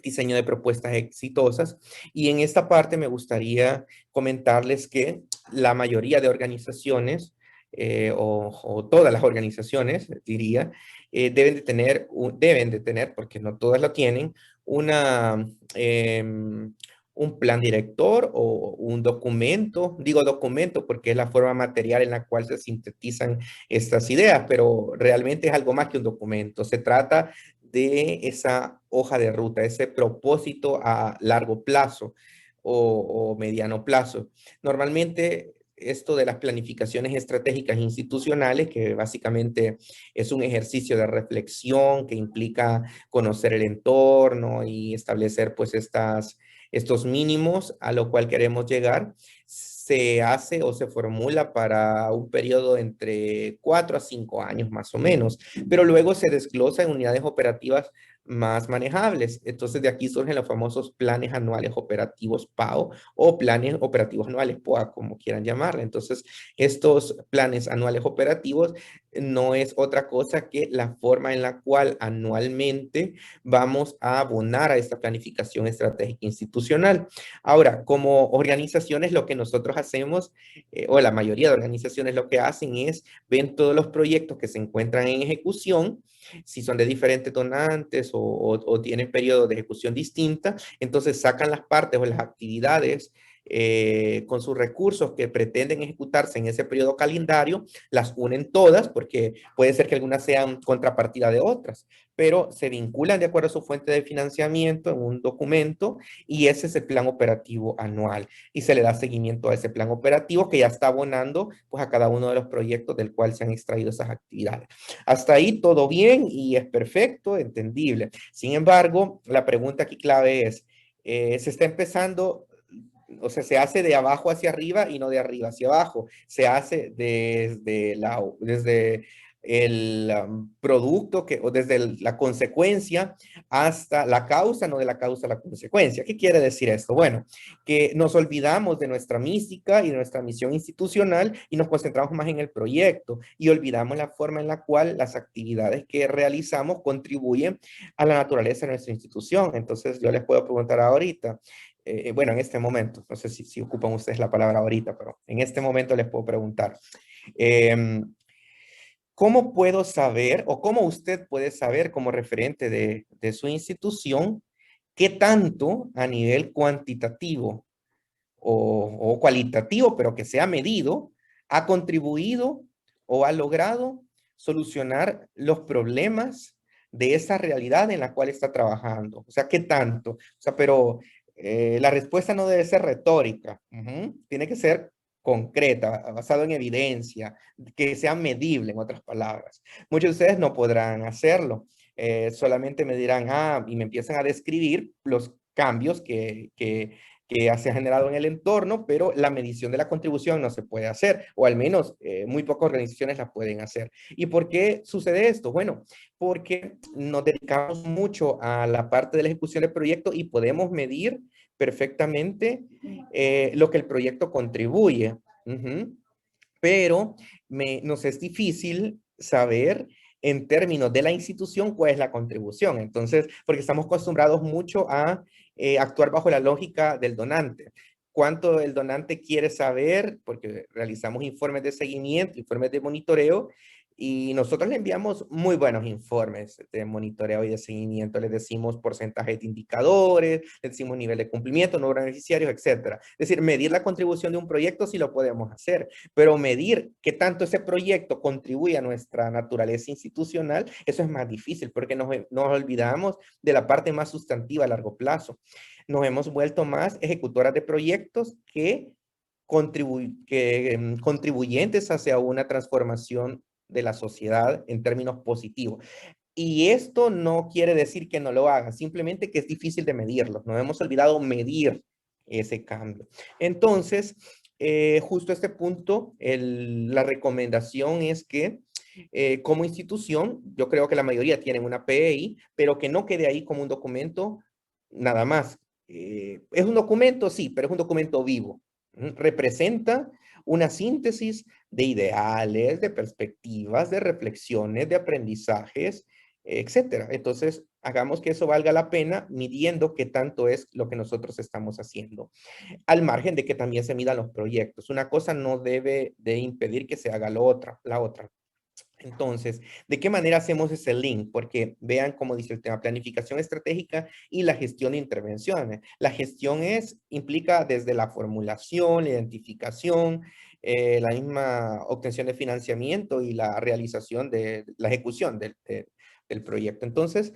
diseño de propuestas exitosas. Y en esta parte me gustaría comentarles que la mayoría de organizaciones, o todas las organizaciones, diría, deben de tener, porque no todas lo tienen, una, un plan director o un documento. Digo documento porque es la forma material en la cual se sintetizan estas ideas, pero realmente es algo más que un documento. Se trata de esa hoja de ruta, ese propósito a largo plazo o mediano plazo. Normalmente esto de las planificaciones estratégicas institucionales, que básicamente es un ejercicio de reflexión que implica conocer el entorno y establecer pues estos mínimos a lo cual queremos llegar, se hace o se formula para un periodo entre 4 a 5 años más o menos, pero luego se desglosa en unidades operativas más manejables. Entonces de aquí surgen los famosos planes anuales operativos PAO o planes operativos anuales POA, como quieran llamarle. Entonces estos planes anuales operativos no es otra cosa que la forma en la cual anualmente vamos a abonar a esta planificación estratégica institucional. Ahora, como organizaciones, lo que nosotros hacemos, o la mayoría de organizaciones lo que hacen es ven todos los proyectos que se encuentran en ejecución, si son de diferentes donantes o tienen periodos de ejecución distinta, entonces sacan las partes o las actividades con sus recursos que pretenden ejecutarse en ese periodo calendario, las unen todas, porque puede ser que algunas sean contrapartida de otras, pero se vinculan de acuerdo a su fuente de financiamiento en un documento y ese es el plan operativo anual y se le da seguimiento a ese plan operativo que ya está abonando pues a cada uno de los proyectos del cual se han extraído esas actividades. Hasta ahí todo bien y es perfecto, entendible. Sin embargo, la pregunta aquí clave es, se está empezando, o sea, se hace de abajo hacia arriba y no de arriba hacia abajo. Se hace desde el producto o desde la consecuencia hasta la causa, no de la causa a la consecuencia. ¿Qué quiere decir esto? Bueno, que nos olvidamos de nuestra mística y de nuestra misión institucional y nos concentramos más en el proyecto y olvidamos la forma en la cual las actividades que realizamos contribuyen a la naturaleza de nuestra institución. Entonces, yo les puedo preguntar ahorita, bueno, en este momento, no sé si ocupan ustedes la palabra ahorita, pero en este momento les puedo preguntar, eh, ¿cómo puedo saber o cómo usted puede saber como referente de su institución qué tanto a nivel cuantitativo o cualitativo, pero que sea medido, ha contribuido o ha logrado solucionar los problemas de esa realidad en la cual está trabajando? O sea, ¿qué tanto? O sea, pero la respuesta no debe ser retórica, tiene que ser concreta, basado en evidencia, que sea medible, en otras palabras. Muchos de ustedes no podrán hacerlo, solamente me dirán, y me empiezan a describir los cambios que se ha generado en el entorno, pero la medición de la contribución no se puede hacer, o al menos muy pocas organizaciones la pueden hacer. ¿Y por qué sucede esto? Bueno, porque nos dedicamos mucho a la parte de la ejecución del proyecto y podemos medir perfectamente lo que el proyecto contribuye. Pero nos es difícil saber en términos de la institución cuál es la contribución. Entonces, porque estamos acostumbrados mucho a actuar bajo la lógica del donante. ¿Cuánto el donante quiere saber? Porque realizamos informes de seguimiento, informes de monitoreo, y nosotros le enviamos muy buenos informes de monitoreo y de seguimiento. Les decimos porcentaje de indicadores, les decimos nivel de cumplimiento, no beneficiarios, etcétera. Es decir, medir la contribución de un proyecto sí lo podemos hacer, pero medir qué tanto ese proyecto contribuye a nuestra naturaleza institucional, eso es más difícil porque nos olvidamos de la parte más sustantiva a largo plazo. Nos hemos vuelto más ejecutoras de proyectos que contribuyentes hacia una transformación de la sociedad en términos positivos. Y esto no quiere decir que no lo hagan, simplemente que es difícil de medirlo. Nos hemos olvidado medir ese cambio. Entonces, justo a este punto, la recomendación es que como institución, yo creo que la mayoría tienen una PEI, pero que no quede ahí como un documento nada más. Es un documento, sí, pero es un documento vivo. Representa una síntesis de ideales, de perspectivas, de reflexiones, de aprendizajes, etcétera. Entonces, hagamos que eso valga la pena midiendo qué tanto es lo que nosotros estamos haciendo, al margen de que también se midan los proyectos. Una cosa no debe de impedir que se haga la otra. Entonces, ¿de qué manera hacemos ese link? Porque vean cómo dice el tema, planificación estratégica y la gestión de intervenciones. La gestión implica desde la formulación, la identificación, la misma obtención de financiamiento y la realización de la ejecución del proyecto. Entonces,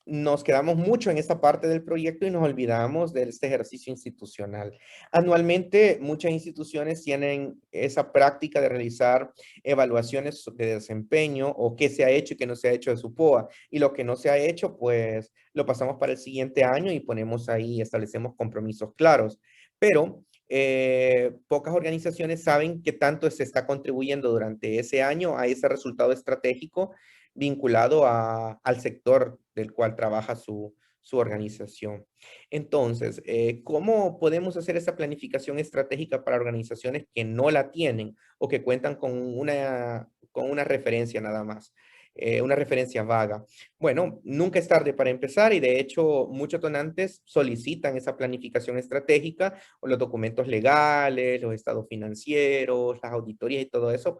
nos quedamos mucho en esta parte del proyecto y nos olvidamos de este ejercicio institucional. Anualmente, muchas instituciones tienen esa práctica de realizar evaluaciones de desempeño o qué se ha hecho y qué no se ha hecho de su POA. Y lo que no se ha hecho, pues lo pasamos para el siguiente año y ponemos ahí, establecemos compromisos claros. Pero pocas organizaciones saben qué tanto se está contribuyendo durante ese año a ese resultado estratégico vinculado al sector del cual trabaja su organización. Entonces, ¿cómo podemos hacer esa planificación estratégica para organizaciones que no la tienen o que cuentan con una referencia nada más? Una referencia vaga. Bueno, nunca es tarde para empezar y de hecho muchos donantes solicitan esa planificación estratégica o los documentos legales, los estados financieros, las auditorías y todo eso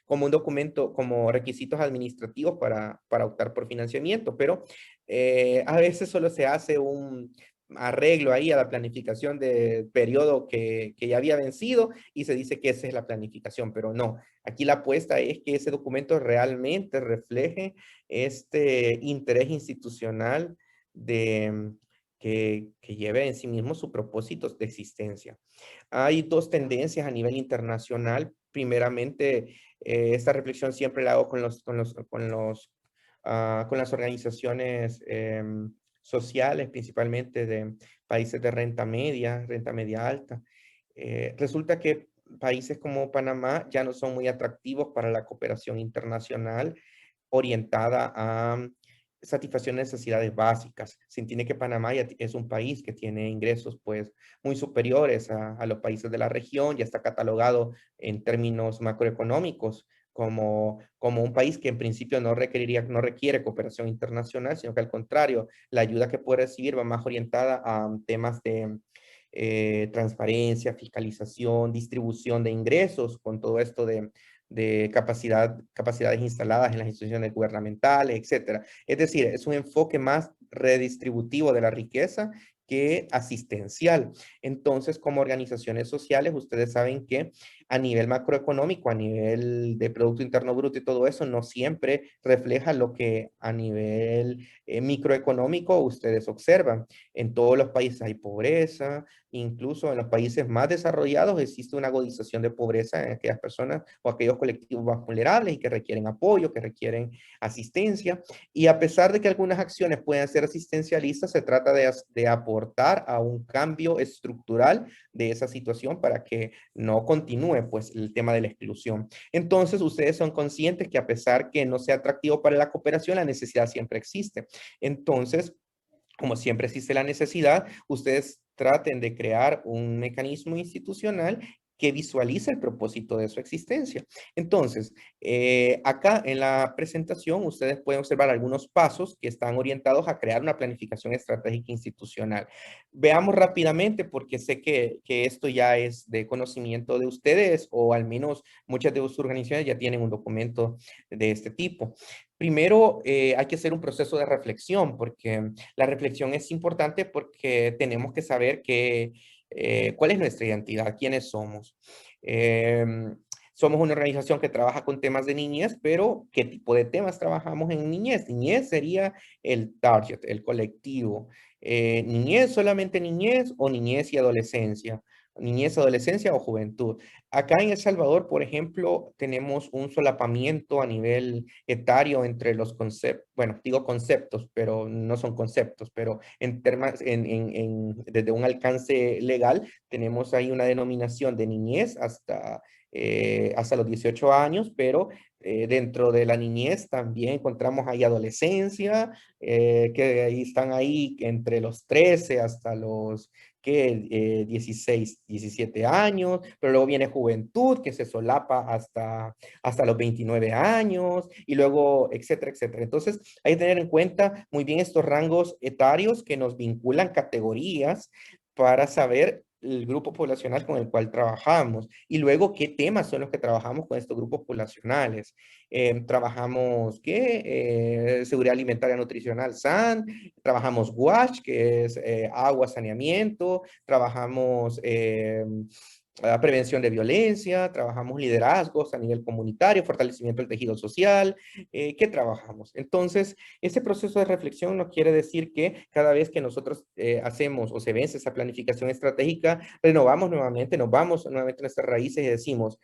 como un documento, como requisitos administrativos para optar por financiamiento, pero a veces solo se hace un arreglo ahí a la planificación del periodo que ya había vencido y se dice que esa es la planificación, pero no. Aquí la apuesta es que ese documento realmente refleje este interés institucional de, que lleve en sí mismo sus propósitos de existencia. Hay dos tendencias a nivel internacional. Primeramente, esta reflexión siempre la hago con las organizaciones sociales, principalmente de países de renta media alta. Resulta que países como Panamá ya no son muy atractivos para la cooperación internacional orientada a satisfacción de necesidades básicas. Se entiende que Panamá ya es un país que tiene ingresos pues muy superiores a los países de la región, ya está catalogado en términos macroeconómicos como un país que en principio no requiere cooperación internacional, sino que al contrario, la ayuda que puede recibir va más orientada a temas de transparencia, fiscalización, distribución de ingresos, con todo esto de capacidades instaladas en las instituciones gubernamentales, etcétera. Es decir, es un enfoque más redistributivo de la riqueza que asistencial. Entonces, como organizaciones sociales, ustedes saben que a nivel macroeconómico, a nivel de Producto Interno Bruto y todo eso, no siempre refleja lo que a nivel microeconómico ustedes observan. En todos los países hay pobreza, incluso en los países más desarrollados existe una agudización de pobreza en aquellas personas o aquellos colectivos más vulnerables y que requieren apoyo, que requieren asistencia. Y a pesar de que algunas acciones pueden ser asistencialistas, se trata de aportar a un cambio estructural de esa situación para que no continúe pues el tema de la exclusión. Entonces, ustedes son conscientes que a pesar que no sea atractivo para la cooperación, la necesidad siempre existe. Entonces, como siempre existe la necesidad, ustedes traten de crear un mecanismo institucional que visualice el propósito de su existencia. Entonces, acá en la presentación ustedes pueden observar algunos pasos que están orientados a crear una planificación estratégica institucional. Veamos rápidamente porque sé que esto ya es de conocimiento de ustedes o al menos muchas de sus organizaciones ya tienen un documento de este tipo. Primero, hay que hacer un proceso de reflexión porque la reflexión es importante porque tenemos que saber cuál es nuestra identidad, quiénes somos. Somos una organización que trabaja con temas de niñez, pero ¿qué tipo de temas trabajamos en niñez? Niñez sería el target, el colectivo. Niñez, solamente niñez o niñez y adolescencia. Niñez, adolescencia o juventud. Acá en El Salvador, por ejemplo, tenemos un solapamiento a nivel etario entre los conceptos, bueno, digo conceptos, pero no son conceptos, pero desde un alcance legal tenemos ahí una denominación de niñez hasta los 18 años, pero dentro de la niñez también encontramos ahí adolescencia, que ahí están ahí entre los 13 hasta los que 16, 17 años, pero luego viene juventud, que se solapa hasta los 29 años, y luego, etcétera, etcétera. Entonces, hay que tener en cuenta muy bien estos rangos etarios que nos vinculan categorías para saber el grupo poblacional con el cual trabajamos y luego qué temas son los que trabajamos con estos grupos poblacionales. Trabajamos seguridad alimentaria nutricional SAN, trabajamos WASH, que es agua, saneamiento, trabajamos prevención de violencia, trabajamos liderazgos a nivel comunitario, fortalecimiento del tejido social. ¿Qué trabajamos? Entonces, ese proceso de reflexión no quiere decir que cada vez que nosotros hacemos o se vence esa planificación estratégica, renovamos nuevamente, nos vamos nuevamente a nuestras raíces y decimos,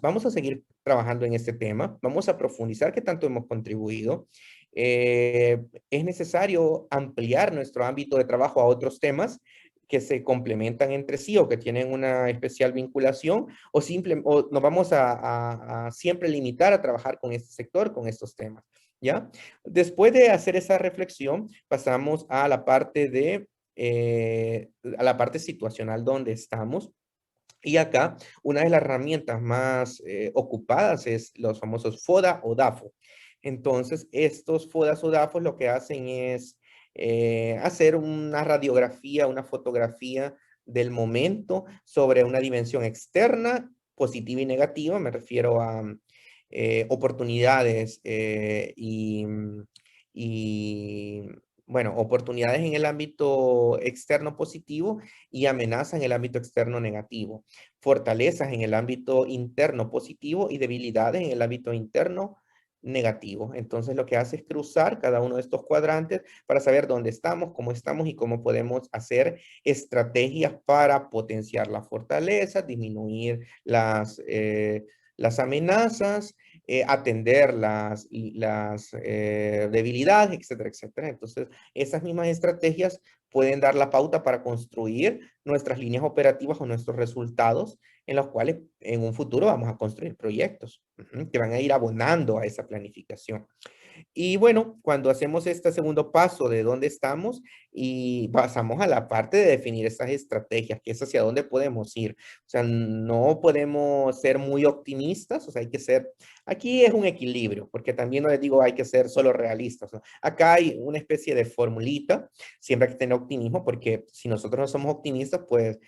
vamos a seguir trabajando en este tema, vamos a profundizar qué tanto hemos contribuido. Es necesario ampliar nuestro ámbito de trabajo a otros temas que se complementan entre sí o que tienen una especial vinculación o nos vamos a siempre limitar a trabajar con este sector, con estos temas, ¿ya? Después de hacer esa reflexión, pasamos a la parte a la parte situacional donde estamos. Y acá, una de las herramientas más ocupadas es los famosos FODA o DAFO. Entonces, estos FODAs o DAFOs lo que hacen es hacer una radiografía, una fotografía del momento sobre una dimensión externa, positiva y negativa. Me refiero a oportunidades y, bueno, oportunidades en el ámbito externo positivo y amenazas en el ámbito externo negativo, fortalezas en el ámbito interno positivo y debilidades en el ámbito interno negativo. Entonces lo que hace es cruzar cada uno de estos cuadrantes para saber dónde estamos y cómo podemos hacer estrategias para potenciar la fortaleza, disminuir las amenazas, atender las debilidades, etcétera, etcétera. Entonces, esas mismas estrategias pueden dar la pauta para construir nuestras líneas operativas o nuestros resultados en los cuales en un futuro vamos a construir proyectos que van a ir abonando a esa planificación. Y bueno, cuando hacemos este segundo paso de dónde estamos y pasamos a la parte de definir estas estrategias, que es hacia dónde podemos ir. O sea, no podemos ser muy optimistas, o sea, hay que ser, aquí es un equilibrio, porque también no les digo hay que ser solo realistas, ¿no? Acá hay una especie de formulita, siempre hay que tener optimismo, porque si nosotros no somos optimistas, pues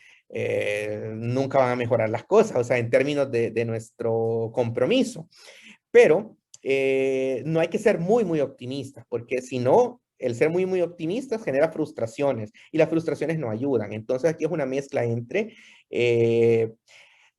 nunca van a mejorar las cosas, o sea, en términos de nuestro compromiso. Pero no hay que ser muy, muy optimistas, porque si no, el ser muy, muy optimistas genera frustraciones y las frustraciones no ayudan. Entonces aquí es una mezcla entre eh,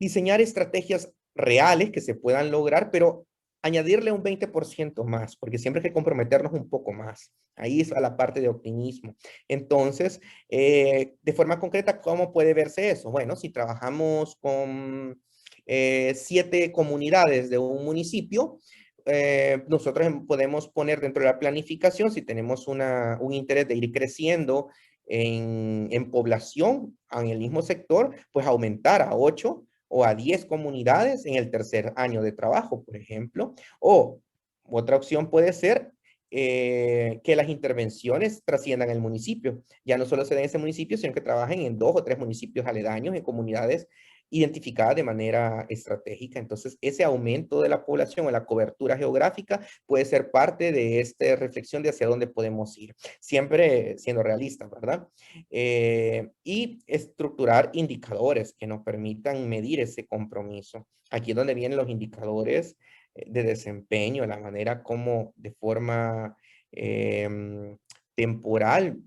diseñar estrategias reales que se puedan lograr, pero añadirle un 20% más, porque siempre hay que comprometernos un poco más. Ahí es a la parte de optimismo. Entonces, de forma concreta, ¿cómo puede verse eso? Bueno, si trabajamos con 7 comunidades de un municipio, nosotros podemos poner dentro de la planificación, si tenemos un interés de ir creciendo en población en el mismo sector, pues aumentar a 8 o a 10 comunidades en el tercer año de trabajo, por ejemplo. O otra opción puede ser que las intervenciones trasciendan el municipio. Ya no solo se den en ese municipio, sino que trabajen en 2 o 3 municipios aledaños, en comunidades identificada de manera estratégica. Entonces, ese aumento de la población o la cobertura geográfica puede ser parte de esta reflexión de hacia dónde podemos ir, siempre siendo realistas, ¿verdad? Y estructurar indicadores que nos permitan medir ese compromiso. Aquí es donde vienen los indicadores de desempeño, la manera como de forma temporal,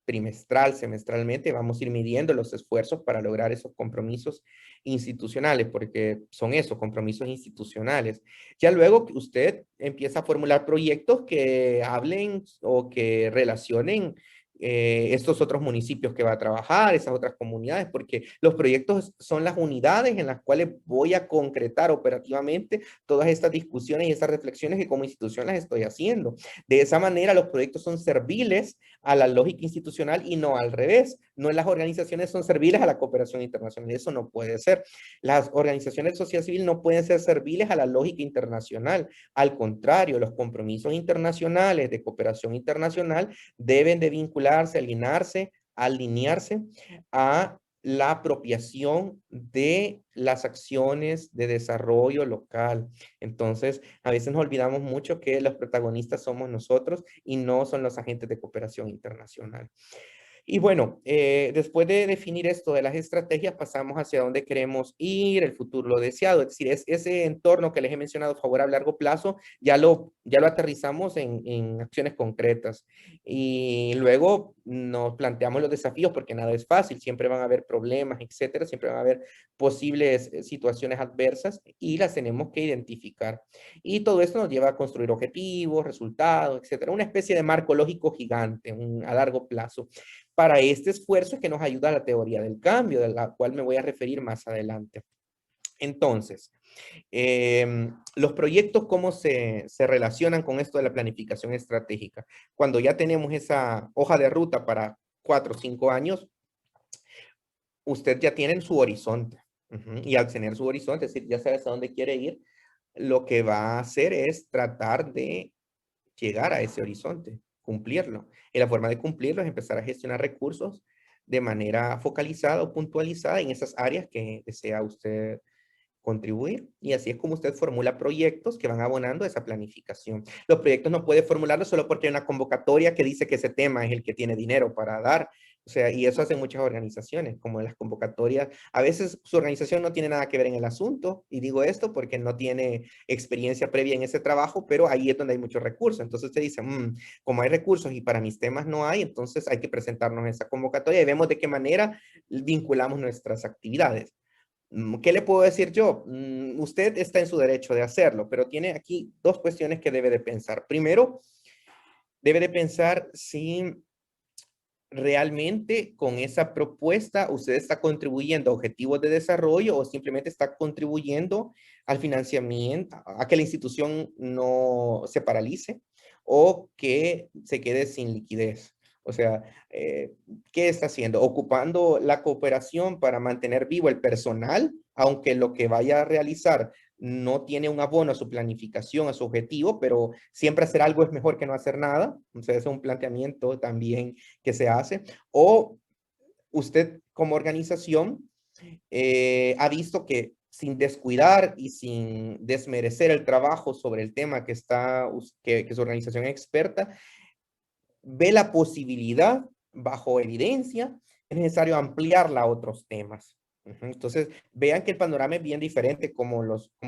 trimestral, semestralmente, vamos a ir midiendo los esfuerzos para lograr esos compromisos institucionales, porque son esos compromisos institucionales. Ya luego que usted empieza a formular proyectos que hablen o que relacionen estos otros municipios que va a trabajar, esas otras comunidades, porque los proyectos son las unidades en las cuales voy a concretar operativamente todas estas discusiones y estas reflexiones que como institución las estoy haciendo. De esa manera, los proyectos son serviles a la lógica institucional y no al revés. No las organizaciones son serviles a la cooperación internacional. Eso no puede ser. Las organizaciones de sociedad civil no pueden ser serviles a la lógica internacional. Al contrario, los compromisos internacionales de cooperación internacional deben de vincularse, alinearse alinearse a la apropiación de las acciones de desarrollo local. Entonces, a veces nos olvidamos mucho que los protagonistas somos nosotros y no son los agentes de cooperación internacional. Y bueno, después de definir esto de las estrategias, pasamos hacia dónde queremos ir, el futuro lo deseado. Es decir, ese entorno que les he mencionado favorable a largo plazo, ya lo aterrizamos en acciones concretas. Y luego nos planteamos los desafíos porque nada es fácil, siempre van a haber problemas, etcétera, siempre van a haber posibles situaciones adversas y las tenemos que identificar. Y todo esto nos lleva a construir objetivos, resultados, etcétera. Una especie de marco lógico gigante a largo plazo. Para este esfuerzo es que nos ayuda la teoría del cambio, de la cual me voy a referir más adelante. Entonces, los proyectos, ¿cómo se relacionan con esto de la planificación estratégica? Cuando ya tenemos esa hoja de ruta para 4 o 5 años, usted ya tiene su horizonte. Y al tener su horizonte, es decir, ya sabes a dónde quiere ir, lo que va a hacer es tratar de llegar a ese horizonte, cumplirlo. Y la forma de cumplirlo es empezar a gestionar recursos de manera focalizada o puntualizada en esas áreas que desea usted contribuir. Y así es como usted formula proyectos que van abonando esa planificación. Los proyectos no puede formularlos solo porque hay una convocatoria que dice que ese tema es el que tiene dinero para dar. O sea, y eso hacen muchas organizaciones, como las convocatorias. A veces su organización no tiene nada que ver en el asunto, y digo esto porque no tiene experiencia previa en ese trabajo, pero ahí es donde hay muchos recursos. Entonces usted dice, como hay recursos y para mis temas no hay, entonces hay que presentarnos esa convocatoria y vemos de qué manera vinculamos nuestras actividades. ¿Qué le puedo decir yo? Usted está en su derecho de hacerlo, pero tiene aquí dos cuestiones que debe de pensar. Primero, debe de pensar si realmente con esa propuesta usted está contribuyendo a objetivos de desarrollo o simplemente está contribuyendo al financiamiento, a que la institución no se paralice o que se quede sin liquidez. O sea, ¿qué está haciendo? Ocupando la cooperación para mantener vivo el personal, aunque lo que vaya a realizar no tiene un abono a su planificación, a su objetivo, pero siempre hacer algo es mejor que no hacer nada. Entonces, ese es un planteamiento también que se hace. O usted como organización ha visto que sin descuidar y sin desmerecer el trabajo sobre el tema que su organización es experta, ve la posibilidad, bajo evidencia, es necesario ampliarla a otros temas. Entonces, vean que el panorama es bien diferente como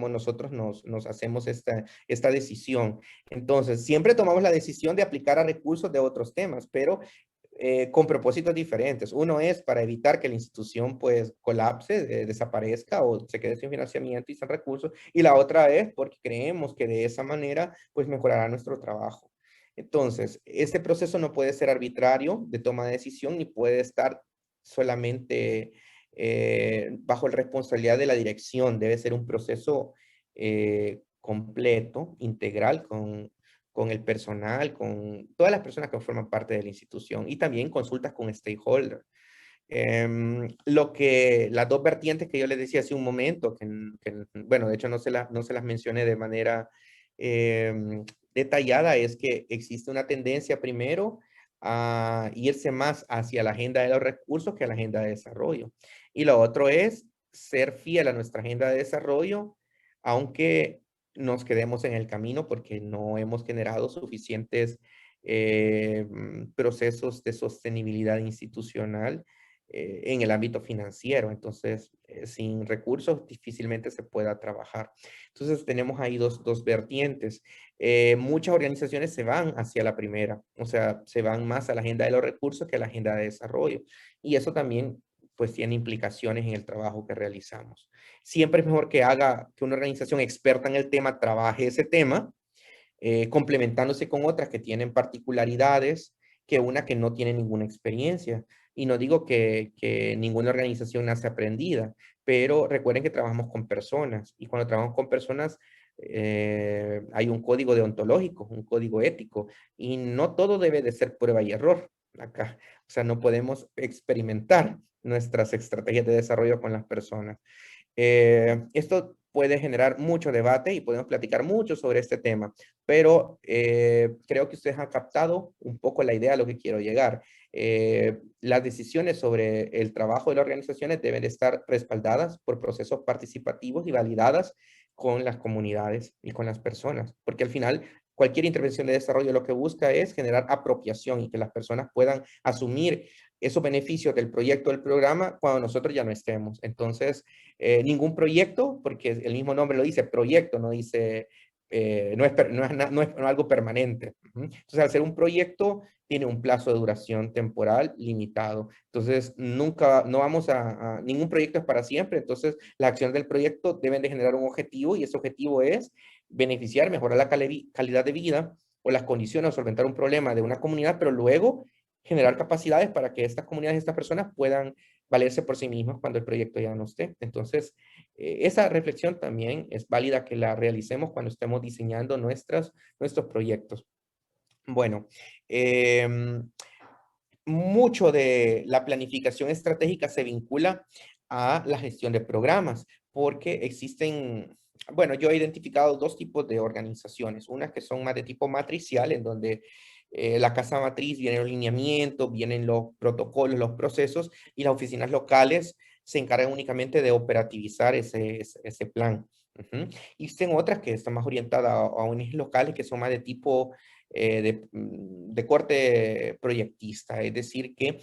nosotros nos hacemos esta decisión. Entonces, siempre tomamos la decisión de aplicar a recursos de otros temas, pero con propósitos diferentes. Uno es para evitar que la institución pues colapse, desaparezca o se quede sin financiamiento y sin recursos. Y la otra es porque creemos que de esa manera pues mejorará nuestro trabajo. Entonces, este proceso no puede ser arbitrario de toma de decisión ni puede estar solamente bajo la responsabilidad de la dirección. Debe ser un proceso completo, integral, con el personal, con todas las personas que forman parte de la institución y también consultas con stakeholders. Las dos vertientes que yo les decía hace un momento, bueno, de hecho no se las mencioné de manera detallada, es que existe una tendencia primero a irse más hacia la agenda de los recursos que a la agenda de desarrollo. Y lo otro es ser fiel a nuestra agenda de desarrollo, aunque nos quedemos en el camino porque no hemos generado suficientes procesos de sostenibilidad institucional en el ámbito financiero. Entonces, sin recursos difícilmente se pueda trabajar. Entonces, tenemos ahí dos vertientes. Muchas organizaciones se van hacia la primera, o sea, se van más a la agenda de los recursos que a la agenda de desarrollo. Y eso también pues tiene implicaciones en el trabajo que realizamos. Siempre es mejor que una organización experta en el tema trabaje ese tema, complementándose con otras que tienen particularidades, que una que no tiene ninguna experiencia. Y no digo que ninguna organización nace aprendida, pero recuerden que trabajamos con personas y cuando trabajamos con personas hay un código deontológico, un código ético y no todo debe de ser prueba y error acá. O sea, no podemos experimentar nuestras estrategias de desarrollo con las personas. Esto puede generar mucho debate y podemos platicar mucho sobre este tema, pero creo que ustedes han captado un poco la idea a lo que quiero llegar. Las decisiones sobre el trabajo de las organizaciones deben de estar respaldadas por procesos participativos y validadas con las comunidades y con las personas, porque al final cualquier intervención de desarrollo lo que busca es generar apropiación y que las personas puedan asumir esos beneficios del proyecto, del programa, cuando nosotros ya no estemos. Entonces, ningún proyecto, porque el mismo nombre lo dice, proyecto, no dice, no es algo permanente. Entonces, al ser un proyecto, tiene un plazo de duración temporal limitado. Entonces, nunca, no vamos ningún proyecto es para siempre. Entonces, las acciones del proyecto deben de generar un objetivo y ese objetivo es beneficiar, mejorar la calidad de vida o las condiciones o solventar un problema de una comunidad, pero luego generar capacidades para que estas comunidades y estas personas puedan valerse por sí mismas cuando el proyecto ya no esté. Entonces, esa reflexión también es válida que la realicemos cuando estemos diseñando nuestros proyectos. Bueno, mucho de la planificación estratégica se vincula a la gestión de programas, porque existen, bueno, yo he identificado dos tipos de organizaciones, unas que son más de tipo matricial, en donde la casa matriz viene los lineamientos, vienen los protocolos, los procesos, y las oficinas locales se encargan únicamente de operativizar ese plan. Y existen otras que están más orientadas a ONGs locales, que son más de tipo de corte proyectista, es decir, que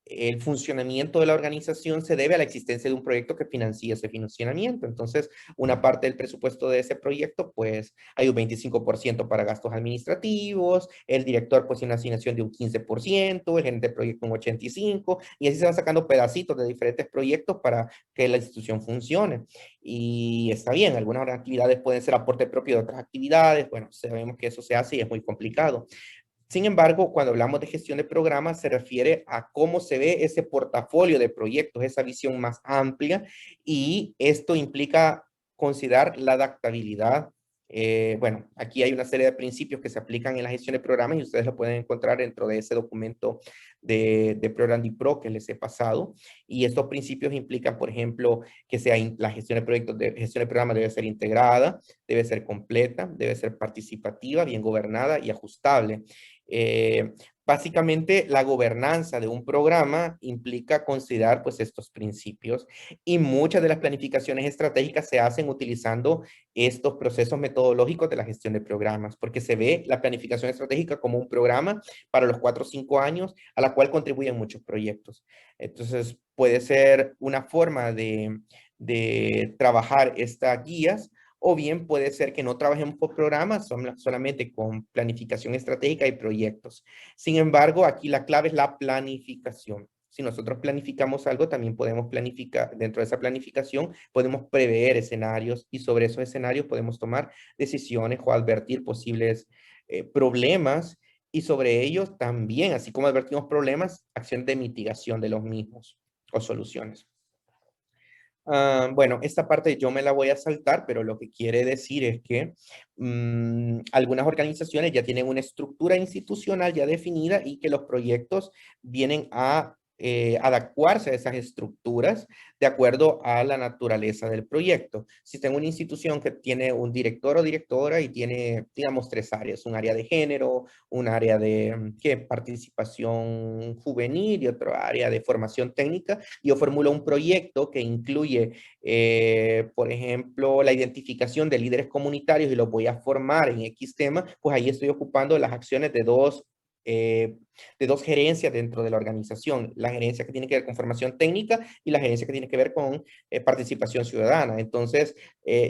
el funcionamiento de la organización se debe a la existencia de un proyecto que financie ese funcionamiento. Entonces, una parte del presupuesto de ese proyecto, pues hay un 25% para gastos administrativos, el director pues una asignación de un 15%, el gerente de proyecto un 85%, y así se van sacando pedacitos de diferentes proyectos para que la institución funcione. Y está bien, algunas actividades pueden ser aporte propio de otras actividades, bueno, sabemos que eso se hace y es muy complicado. Sin embargo, cuando hablamos de gestión de programas, se refiere a cómo se ve ese portafolio de proyectos, esa visión más amplia, y esto implica considerar la adaptabilidad. Bueno, aquí hay una serie de principios que se aplican en la gestión de programas y ustedes lo pueden encontrar dentro de ese documento de Program Pro que les he pasado. Y estos principios implican, por ejemplo, que la gestión de proyectos, de gestión de programas debe ser integrada, debe ser completa, debe ser participativa, bien gobernada y ajustable. Básicamente, la gobernanza de un programa implica considerar pues estos principios y muchas de las planificaciones estratégicas se hacen utilizando estos procesos metodológicos de la gestión de programas, porque se ve la planificación estratégica como un programa para los 4 o 5 años a la cual contribuyen muchos proyectos. Entonces, puede ser una forma de trabajar estas guías o bien puede ser que no trabajemos por programas, solamente con planificación estratégica y proyectos. Sin embargo, aquí la clave es la planificación. Si nosotros planificamos algo, también podemos planificar, dentro de esa planificación, podemos prever escenarios y sobre esos escenarios podemos tomar decisiones o advertir posibles problemas y sobre ellos también, así como advertimos problemas, acciones de mitigación de los mismos o soluciones. Bueno, esta parte yo me la voy a saltar, pero lo que quiere decir es que algunas organizaciones ya tienen una estructura institucional ya definida y que los proyectos vienen a adecuarse a esas estructuras de acuerdo a la naturaleza del proyecto. Si tengo una institución que tiene un director o directora y tiene, digamos, tres áreas, un área de género, un área de participación juvenil y otro área de formación técnica, yo formulo un proyecto que incluye, por ejemplo, la identificación de líderes comunitarios y los voy a formar en X tema, pues ahí estoy ocupando las acciones de dos gerencias dentro de la organización, la gerencia que tiene que ver con formación técnica y la gerencia que tiene que ver con participación ciudadana. Entonces,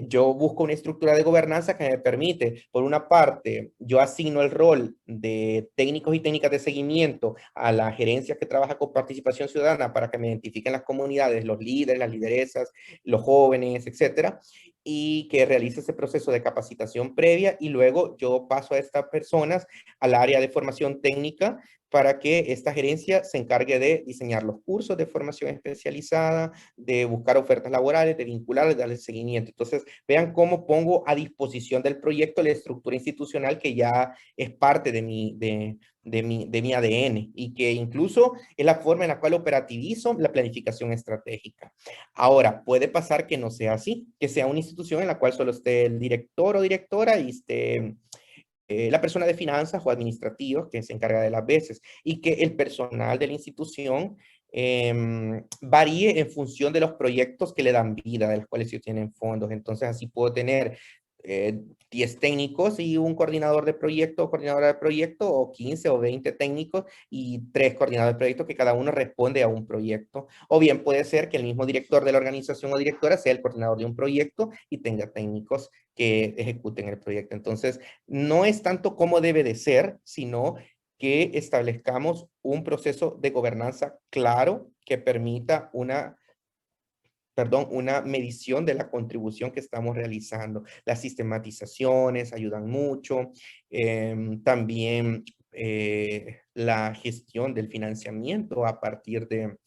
yo busco una estructura de gobernanza que me permite, por una parte, yo asigno el rol de técnicos y técnicas de seguimiento a la gerencia que trabaja con participación ciudadana para que me identifiquen las comunidades, los líderes, las lideresas, los jóvenes, etcétera, y que realice ese proceso de capacitación previa y luego yo paso a estas personas al área de formación técnica para que esta gerencia se encargue de diseñar los cursos de formación especializada, de buscar ofertas laborales, de vincularles, de darle seguimiento. Entonces, vean cómo pongo a disposición del proyecto la estructura institucional que ya es parte de mi ADN y que incluso es la forma en la cual operativizo la planificación estratégica. Ahora, puede pasar que no sea así, que sea una institución en la cual solo esté el director o directora y esté la persona de finanzas o administrativos que se encarga de las veces y que el personal de la institución varíe en función de los proyectos que le dan vida, de los cuales ellos tienen fondos. Entonces, así puedo tener 10 técnicos y un coordinador de proyecto o coordinadora de proyecto, o 15 o 20 técnicos y 3 coordinadores de proyecto que cada uno responde a un proyecto. O bien puede ser que el mismo director de la organización o directora sea el coordinador de un proyecto y tenga técnicos que ejecuten el proyecto. Entonces, no es tanto cómo debe de ser, sino que establezcamos un proceso de gobernanza claro que permita una medición de la contribución que estamos realizando. Las sistematizaciones ayudan mucho. También la gestión del financiamiento a partir de...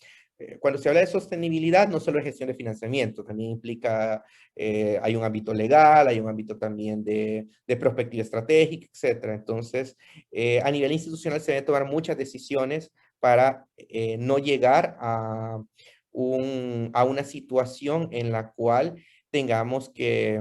Cuando se habla de sostenibilidad, no solo es gestión de financiamiento, también implica, hay un ámbito legal, hay un ámbito también de perspectiva estratégica, etcétera. Entonces, a nivel institucional se deben tomar muchas decisiones para no llegar a una situación en la cual tengamos que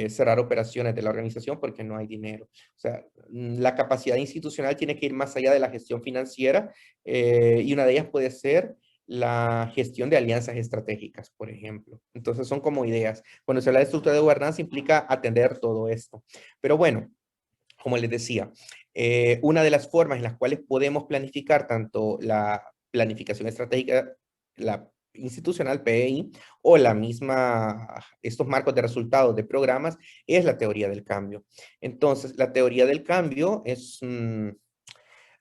cerrar operaciones de la organización porque no hay dinero. O sea, la capacidad institucional tiene que ir más allá de la gestión financiera y una de ellas puede ser la gestión de alianzas estratégicas, por ejemplo. Entonces son como ideas. Cuando se habla de estructura de gobernanza implica atender todo esto. Pero bueno, como les decía, una de las formas en las cuales podemos planificar tanto la planificación estratégica, la institucional PEI o la misma, estos marcos de resultados de programas, es la teoría del cambio. Entonces, la teoría del cambio es,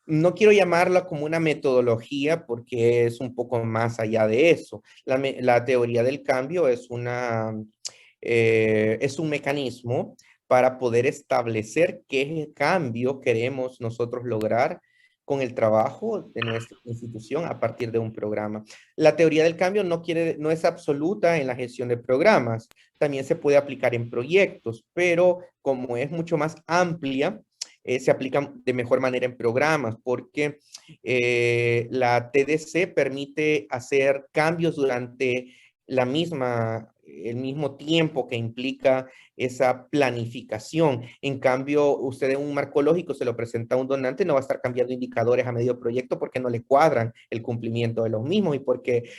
no quiero llamarla como una metodología porque es un poco más allá de eso. La teoría del cambio es un mecanismo para poder establecer qué cambio queremos nosotros lograr con el trabajo de nuestra institución a partir de un programa. La teoría del cambio no es absoluta en la gestión de programas, también se puede aplicar en proyectos, pero como es mucho más amplia, se aplican de mejor manera en programas, porque la TDC permite hacer cambios durante el mismo tiempo que implica esa planificación. En cambio, usted en un marco lógico se lo presenta a un donante, no va a estar cambiando indicadores a medio proyecto porque no le cuadran el cumplimiento de los mismos y porque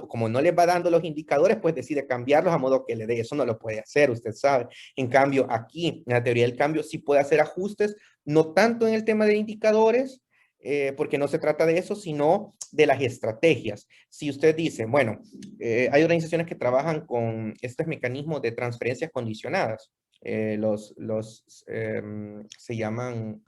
como no le va dando los indicadores, pues decide cambiarlos a modo que le dé. Eso no lo puede hacer, usted sabe. En cambio, aquí, en la teoría del cambio, sí puede hacer ajustes, no tanto en el tema de indicadores, porque no se trata de eso, sino de las estrategias. Si usted dice, bueno, hay organizaciones que trabajan con estos mecanismos de transferencias condicionadas. Se llaman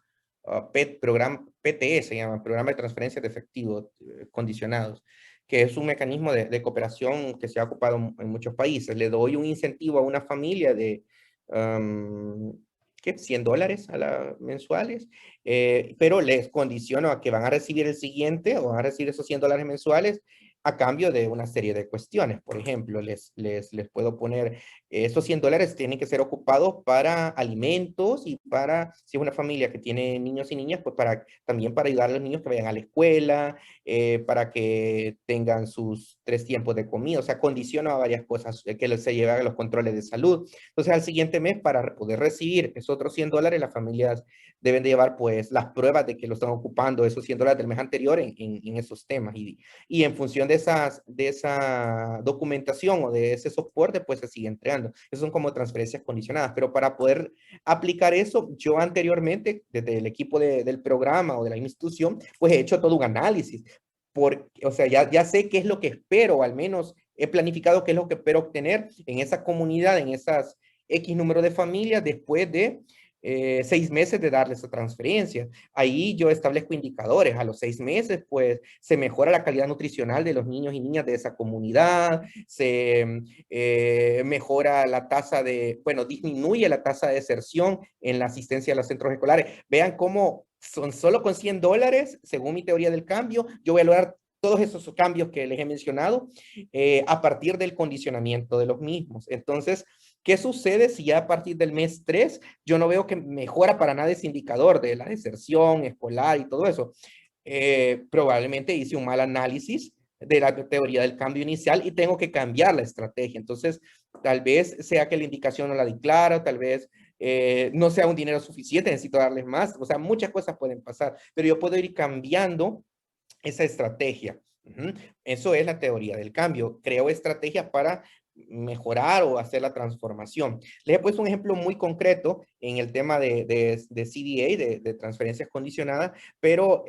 PTE, se llama Programa de Transferencias de Efectivo Condicionados, que es un mecanismo de cooperación que se ha ocupado en muchos países. Le doy un incentivo a una familia de ¿qué? $100 mensuales, pero les condiciono a que van a recibir el siguiente o van a recibir esos $100 mensuales a cambio de una serie de cuestiones. Por ejemplo, les puedo poner, esos $100 tienen que ser ocupados para alimentos y para, si es una familia que tiene niños y niñas, pues también para ayudar a los niños que vayan a la escuela, para que tengan sus 3 tiempos de comida. O sea, condiciono a varias cosas que se lleven a los controles de salud. Entonces, al siguiente mes, para poder recibir esos otros $100, las familias deben de llevar pues las pruebas de que lo están ocupando esos $100 del mes anterior en esos temas. Y en función de esa documentación o de ese soporte, pues se sigue entregando. Esas son como transferencias condicionadas. Pero para poder aplicar eso, yo anteriormente, desde el equipo del programa o de la institución, pues he hecho todo un análisis. O sea, ya sé qué es lo que espero, o al menos he planificado qué es lo que espero obtener en esa comunidad, en esas X número de familias después de 6 meses de darle esa transferencia. Ahí yo establezco indicadores. A los 6 meses, pues, se mejora la calidad nutricional de los niños y niñas de esa comunidad, se mejora la tasa disminuye la tasa de deserción en la asistencia a los centros escolares. Vean cómo son solo con $100, según mi teoría del cambio, yo voy a lograr todos esos cambios que les he mencionado a partir del condicionamiento de los mismos. Entonces, ¿qué sucede si ya a partir del mes 3 yo no veo que mejora para nada ese indicador de la deserción escolar y todo eso? Probablemente hice un mal análisis de la teoría del cambio inicial y tengo que cambiar la estrategia. Entonces, tal vez sea que la indicación no la di clara, tal vez no sea un dinero suficiente, necesito darles más. O sea, muchas cosas pueden pasar, pero yo puedo ir cambiando esa estrategia. Eso es la teoría del cambio. Creo estrategias para mejorar o hacer la transformación. Les he puesto un ejemplo muy concreto en el tema de CDA, de transferencias condicionadas, pero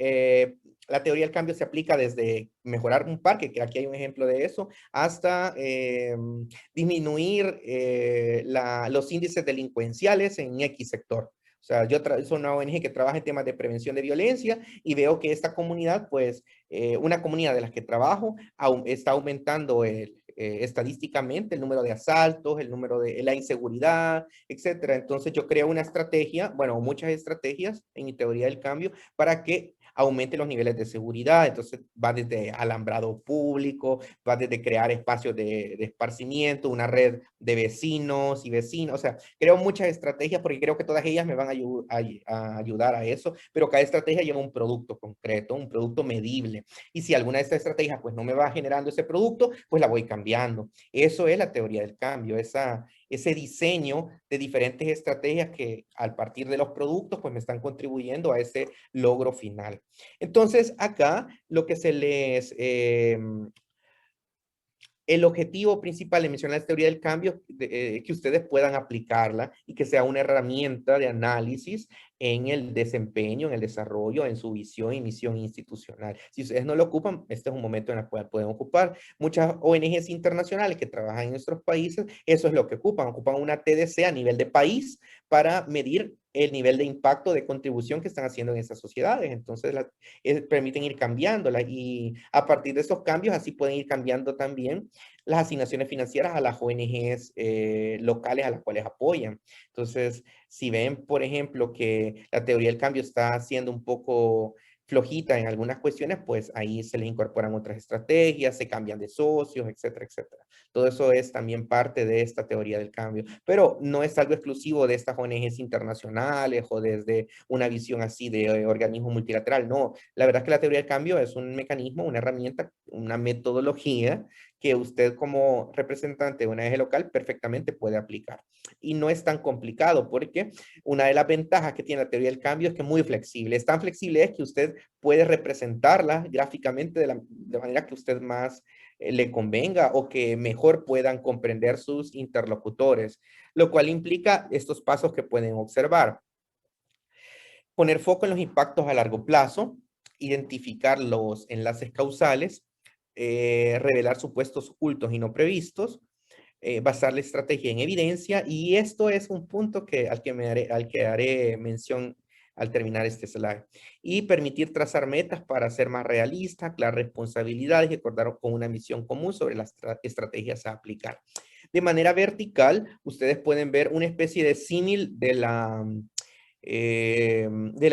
la teoría del cambio se aplica desde mejorar un parque, que aquí hay un ejemplo de eso, hasta disminuir los índices delincuenciales en X sector. O sea, yo soy una ONG que trabaja en temas de prevención de violencia y veo que esta comunidad, pues, una comunidad de las que trabajo, está aumentando estadísticamente el número de asaltos, el número de la inseguridad, etcétera. Entonces yo creo una estrategia, bueno, muchas estrategias en mi teoría del cambio para que aumente los niveles de seguridad. Entonces va desde alambrado público, va desde crear espacios de esparcimiento, una red de vecinos y vecinos. O sea, creo muchas estrategias porque creo que todas ellas me van a ayudar a eso, pero cada estrategia lleva un producto concreto, un producto medible. Y si alguna de estas estrategias pues no me va generando ese producto, pues la voy cambiando. Eso es la teoría del cambio, ese diseño de diferentes estrategias que al partir de los productos pues me están contribuyendo a ese logro final. Entonces acá lo que el objetivo principal de mencionar la teoría del cambio es que ustedes puedan aplicarla y que sea una herramienta de análisis en el desempeño, en el desarrollo, en su visión y misión institucional. Si ustedes no lo ocupan, este es un momento en el cual pueden ocupar. Muchas ONGs internacionales que trabajan en nuestros países, eso es lo que ocupan una TDC a nivel de país para medir el nivel de impacto de contribución que están haciendo en esas sociedades. Entonces, permiten ir cambiándola y a partir de esos cambios, así pueden ir cambiando también las asignaciones financieras a las ONGs locales a las cuales apoyan. Entonces, si ven, por ejemplo, que la teoría del cambio está siendo un poco flojita en algunas cuestiones, pues ahí se les incorporan otras estrategias, se cambian de socios, etcétera, etcétera. Todo eso es también parte de esta teoría del cambio, pero no es algo exclusivo de estas ONGs internacionales o desde una visión así de organismo multilateral, no. La verdad es que la teoría del cambio es un mecanismo, una herramienta, una metodología que usted como representante de una ONG local perfectamente puede aplicar. Y no es tan complicado porque una de las ventajas que tiene la teoría del cambio es que es muy flexible. Es tan flexible es que usted puede representarla gráficamente de manera que usted más le convenga o que mejor puedan comprender sus interlocutores, lo cual implica estos pasos que pueden observar. Poner foco en los impactos a largo plazo, identificar los enlaces causales, revelar supuestos ocultos y no previstos, basar la estrategia en evidencia, y esto es un punto al que haré mención al terminar este slide. Y permitir trazar metas para ser más realista, aclarar responsabilidades y acordar con una misión común sobre las estrategias a aplicar. De manera vertical, ustedes pueden ver una especie de símil de la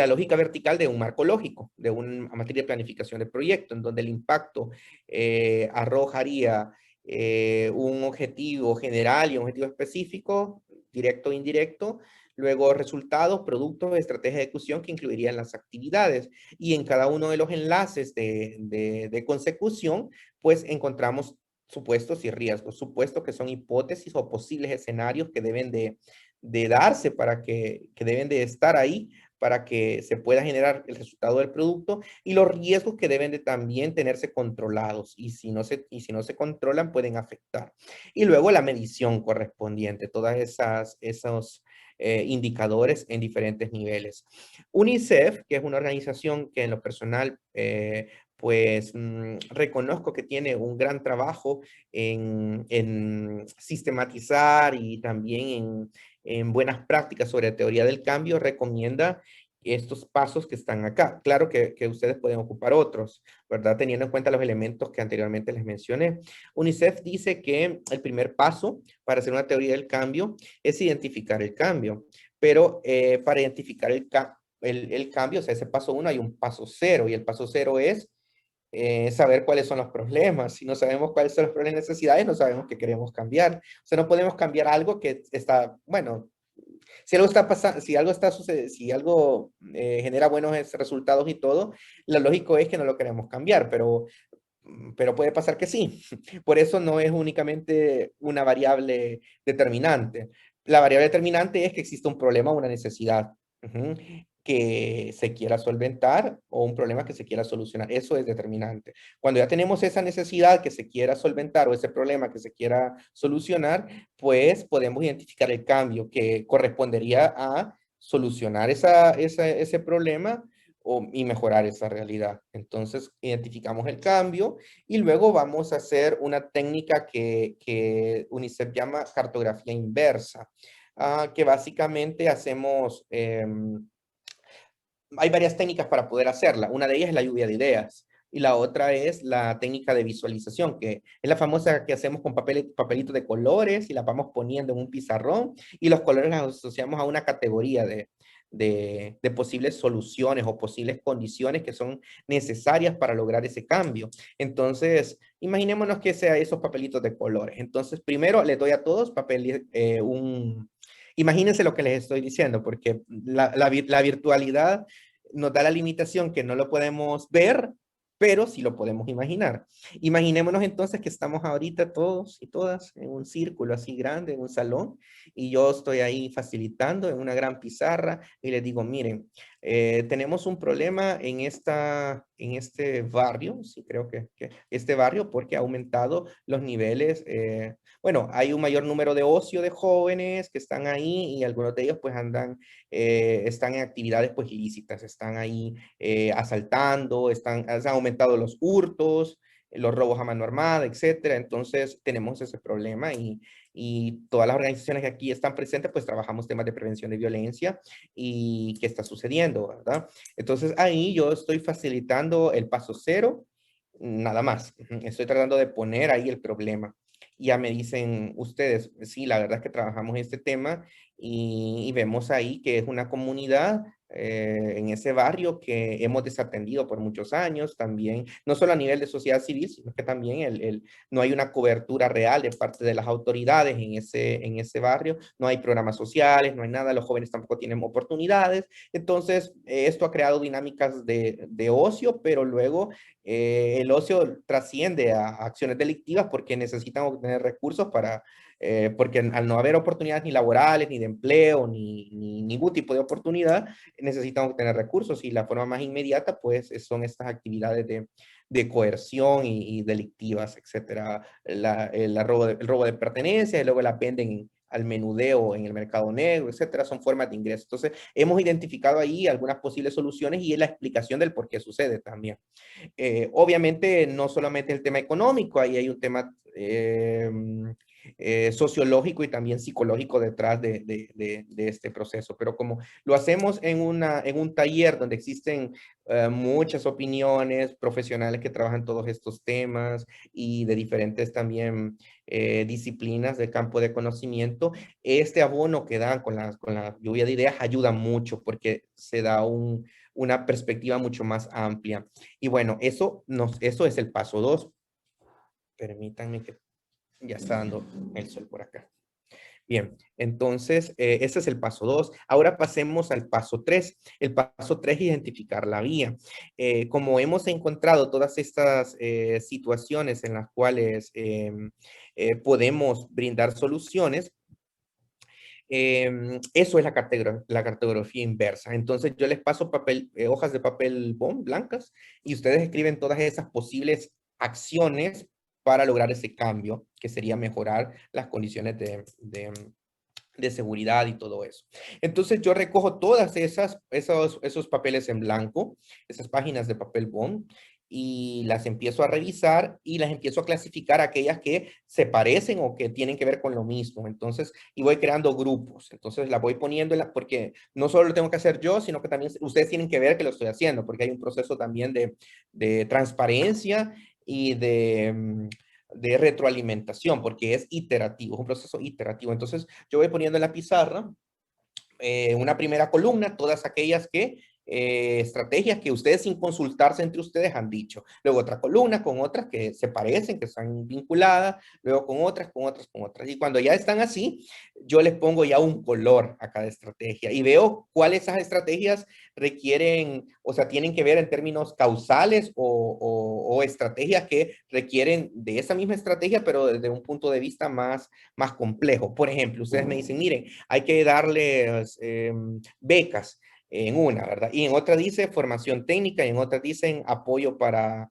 lógica vertical de un marco lógico, de una materia de planificación de proyecto, en donde el impacto arrojaría un objetivo general y un objetivo específico, directo e indirecto, luego resultados, productos, estrategia de ejecución que incluirían las actividades. Y en cada uno de los enlaces de consecución, pues encontramos supuestos y riesgos, supuestos que son hipótesis o posibles escenarios que deben de darse para que deben de estar ahí para que se pueda generar el resultado del producto y los riesgos que deben de también tenerse controlados y si no se controlan pueden afectar. Y luego la medición correspondiente, todas esos indicadores en diferentes niveles. UNICEF, que es una organización que en lo personal pues reconozco que tiene un gran trabajo en sistematizar y también en buenas prácticas sobre teoría del cambio, recomienda estos pasos que están acá. Claro que ustedes pueden ocupar otros, ¿verdad? Teniendo en cuenta los elementos que anteriormente les mencioné. UNICEF dice que el primer paso para hacer una teoría del cambio es identificar el cambio, pero para identificar el cambio, o sea, ese paso uno, hay un paso cero, y el paso cero es saber cuáles son los problemas. Si no sabemos cuáles son los problemas y necesidades, no sabemos qué queremos cambiar. O sea, no podemos cambiar algo que está, bueno, si algo está pasando, si algo está sucediendo, si algo genera buenos resultados y todo, lo lógico es que no lo queremos cambiar, pero puede pasar que sí. Por eso no es únicamente una variable determinante. La variable determinante es que existe un problema o una necesidad que se quiera solventar o un problema que se quiera solucionar. Eso es determinante. Cuando ya tenemos esa necesidad que se quiera solventar o ese problema que se quiera solucionar, pues podemos identificar el cambio que correspondería a solucionar ese problema y mejorar esa realidad. Entonces, identificamos el cambio y luego vamos a hacer una técnica que UNICEF llama cartografía inversa, que básicamente hacemos, hay varias técnicas para poder hacerla. Una de ellas es la lluvia de ideas y la otra es la técnica de visualización, que es la famosa que hacemos con papelitos de colores y la vamos poniendo en un pizarrón y los colores los asociamos a una categoría de posibles soluciones o posibles condiciones que son necesarias para lograr ese cambio. Entonces, imaginémonos que sea esos papelitos de colores. Entonces, primero les doy a todos papel, imagínense lo que les estoy diciendo, porque la virtualidad nos da la limitación que no lo podemos ver, pero sí lo podemos imaginar. Imaginémonos entonces que estamos ahorita todos y todas en un círculo así grande, en un salón, y yo estoy ahí facilitando en una gran pizarra y les digo, miren, tenemos un problema en este barrio, sí creo que este barrio, porque ha aumentado los niveles, bueno, hay un mayor número de ocio de jóvenes que están ahí y algunos de ellos pues están en actividades pues ilícitas, están ahí asaltando, han aumentado los hurtos, los robos a mano armada, etcétera. Entonces tenemos ese problema y todas las organizaciones que aquí están presentes pues trabajamos temas de prevención de violencia y qué está sucediendo, ¿verdad? Entonces ahí yo estoy facilitando el paso cero, nada más. Estoy tratando de poner ahí el problema. Ya me dicen ustedes, sí, la verdad es que trabajamos este tema y vemos ahí que es una comunidad en ese barrio que hemos desatendido por muchos años, también, no solo a nivel de sociedad civil, sino que también no hay una cobertura real de parte de las autoridades en ese barrio, no hay programas sociales, no hay nada, los jóvenes tampoco tienen oportunidades, entonces esto ha creado dinámicas de ocio, pero luego el ocio trasciende a acciones delictivas porque necesitan obtener recursos porque al no haber oportunidades ni laborales, ni de empleo, ni ningún tipo de oportunidad, necesitan obtener recursos y la forma más inmediata pues son estas actividades de coerción y delictivas, etcétera. El robo de pertenencias y luego las venden al menudeo en el mercado negro, etcétera, son formas de ingreso. Entonces, hemos identificado ahí algunas posibles soluciones y es la explicación del por qué sucede también. Obviamente, no solamente el tema económico, ahí hay un tema sociológico y también psicológico detrás de este proceso. Pero como lo hacemos en un taller donde existen muchas opiniones profesionales que trabajan todos estos temas y de diferentes también disciplinas del campo de conocimiento, este abono que dan con la lluvia de ideas ayuda mucho porque se da una perspectiva mucho más amplia. Y bueno, eso es el paso 2. Permítanme que ya está dando el sol por acá. Bien, entonces, ese es el paso 2. Ahora pasemos al paso 3. El paso 3 es identificar la vía. Como hemos encontrado todas estas situaciones en las cuales podemos brindar soluciones, eso es la cartografía inversa. Entonces yo les paso hojas de papel bond blancas y ustedes escriben todas esas posibles acciones para lograr ese cambio, que sería mejorar las condiciones de seguridad y todo eso. Entonces yo recojo todas esos papeles en blanco, esas páginas de papel bond, y las empiezo a revisar y las empiezo a clasificar aquellas que se parecen o que tienen que ver con lo mismo. Entonces, y voy creando grupos. Entonces las voy poniendo porque no solo lo tengo que hacer yo, sino que también ustedes tienen que ver que lo estoy haciendo, porque hay un proceso también de transparencia y de retroalimentación, porque es iterativo, es un proceso iterativo. Entonces, yo voy poniendo en la pizarra una primera columna, todas aquellas que estrategias que ustedes sin consultarse entre ustedes han dicho. Luego otra columna con otras que se parecen, que están vinculadas, luego con otras, con otras, con otras. Y cuando ya están así, yo les pongo ya un color a cada estrategia y veo cuáles esas estrategias requieren, o sea, tienen que ver en términos causales o estrategias que requieren de esa misma estrategia, pero desde un punto de vista más complejo. Por ejemplo, ustedes me dicen, miren, hay que darles becas en una, ¿verdad? Y en otra dice formación técnica y en otra dicen apoyo para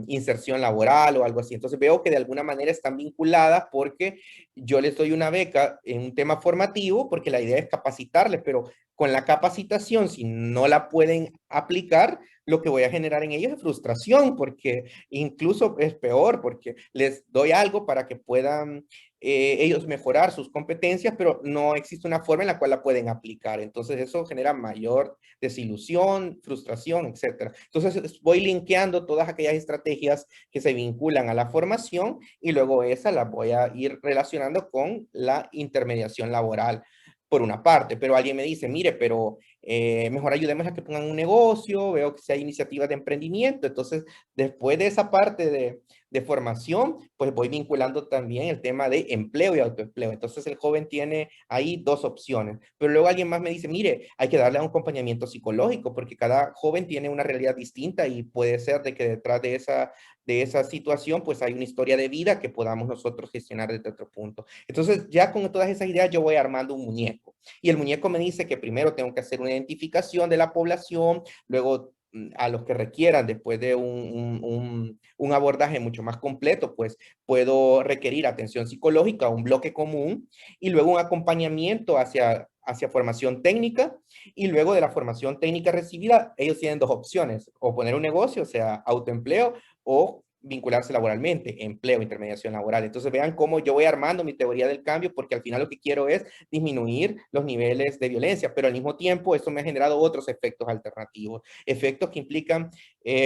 inserción laboral o algo así. Entonces veo que de alguna manera están vinculadas porque yo les doy una beca en un tema formativo porque la idea es capacitarles, pero con la capacitación, si no la pueden aplicar, lo que voy a generar en ellos es frustración, porque incluso es peor, porque les doy algo para que puedan ellos mejorar sus competencias, pero no existe una forma en la cual la pueden aplicar. Entonces eso genera mayor desilusión, frustración, etcétera. Entonces voy linkeando todas aquellas estrategias que se vinculan a la formación y luego esa las voy a ir relacionando con la intermediación laboral por una parte, pero alguien me dice, mire, pero mejor ayudemos a que pongan un negocio, veo que si hay iniciativas de emprendimiento, entonces después de esa parte de formación, pues voy vinculando también el tema de empleo y autoempleo. Entonces el joven tiene ahí dos opciones, pero luego alguien más me dice, mire, hay que darle un acompañamiento psicológico porque cada joven tiene una realidad distinta y puede ser de que detrás de esa situación, pues hay una historia de vida que podamos nosotros gestionar desde otro punto. Entonces, ya con todas esas ideas, yo voy armando un muñeco. Y el muñeco me dice que primero tengo que hacer una identificación de la población, luego a los que requieran, después de un abordaje mucho más completo, pues puedo requerir atención psicológica, un bloque común, y luego un acompañamiento hacia formación técnica, y luego de la formación técnica recibida, ellos tienen dos opciones, o poner un negocio, o sea, autoempleo, o vincularse laboralmente, empleo, intermediación laboral. Entonces vean cómo yo voy armando mi teoría del cambio, porque al final lo que quiero es disminuir los niveles de violencia, pero al mismo tiempo esto me ha generado otros efectos alternativos, efectos que implican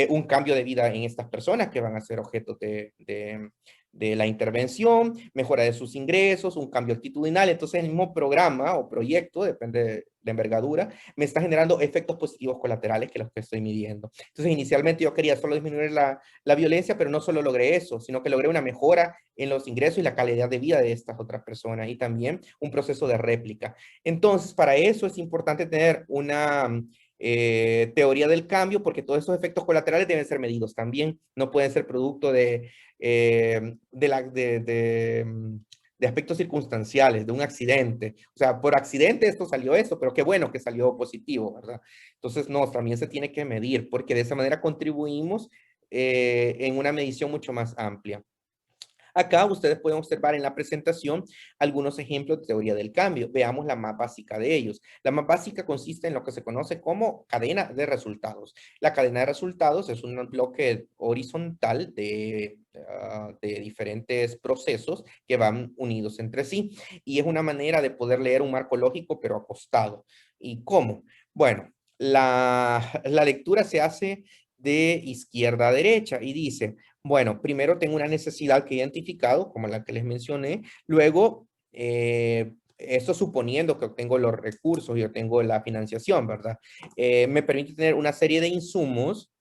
un cambio de vida en estas personas que van a ser objeto de la intervención, mejora de sus ingresos, un cambio actitudinal. Entonces el mismo programa o proyecto, depende de la envergadura, me está generando efectos positivos colaterales que los que estoy midiendo. Entonces inicialmente yo quería solo disminuir la violencia, pero no solo logré eso, sino que logré una mejora en los ingresos y la calidad de vida de estas otras personas y también un proceso de réplica. Entonces para eso es importante tener una teoría del cambio, porque todos esos efectos colaterales deben ser medidos también, no pueden ser producto de aspectos circunstanciales, de un accidente. O sea, por accidente esto salió esto, pero qué bueno que salió positivo, ¿verdad? Entonces, no, también se tiene que medir, porque de esa manera contribuimos en una medición mucho más amplia. Acá ustedes pueden observar en la presentación algunos ejemplos de teoría del cambio. Veamos la más básica de ellos. La más básica consiste en lo que se conoce como cadena de resultados. La cadena de resultados es un bloque horizontal de diferentes procesos que van unidos entre sí y es una manera de poder leer un marco lógico pero acostado. ¿Y cómo? Bueno, la lectura se hace de izquierda a derecha y dice, bueno, primero tengo una necesidad que he identificado, como la que les mencioné. Luego, esto suponiendo que obtengo los recursos y obtengo la financiación, ¿verdad? Me permite tener una serie de insumos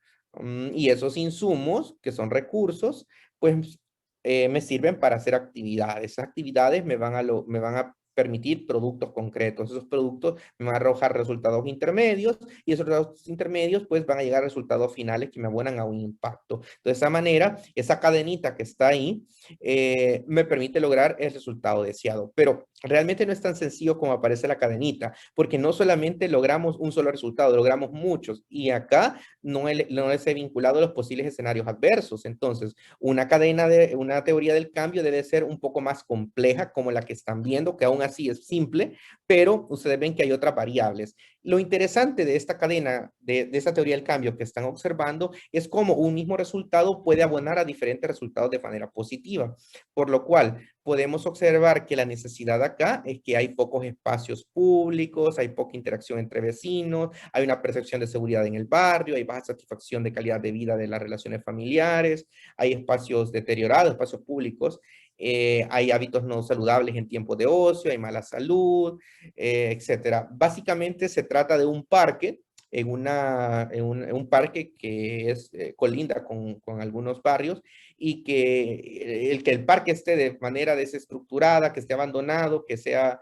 y esos insumos, que son recursos, pues me sirven para hacer actividades. Esas actividades me van a permitir productos concretos. Esos productos me van a arrojar resultados intermedios y esos resultados intermedios pues van a llegar a resultados finales que me abonan a un impacto. De esa manera, esa cadenita que está ahí me permite lograr el resultado deseado. Pero realmente no es tan sencillo como aparece la cadenita, porque no solamente logramos un solo resultado, logramos muchos. Y acá no les he vinculado los posibles escenarios adversos. Entonces, una teoría del cambio debe ser un poco más compleja, como la que están viendo, que aún así es simple, pero ustedes ven que hay otras variables. Lo interesante de esta cadena, de esta teoría del cambio que están observando, es cómo un mismo resultado puede abonar a diferentes resultados de manera positiva, por lo cual podemos observar que la necesidad acá es que hay pocos espacios públicos, hay poca interacción entre vecinos, hay una percepción de seguridad en el barrio, hay baja satisfacción de calidad de vida de las relaciones familiares, hay espacios deteriorados, espacios públicos, hay hábitos no saludables en tiempos de ocio, hay mala salud, etcétera. Básicamente se trata de un parque, en un parque que es colinda con algunos barrios y que el parque esté de manera desestructurada, que esté abandonado, que sea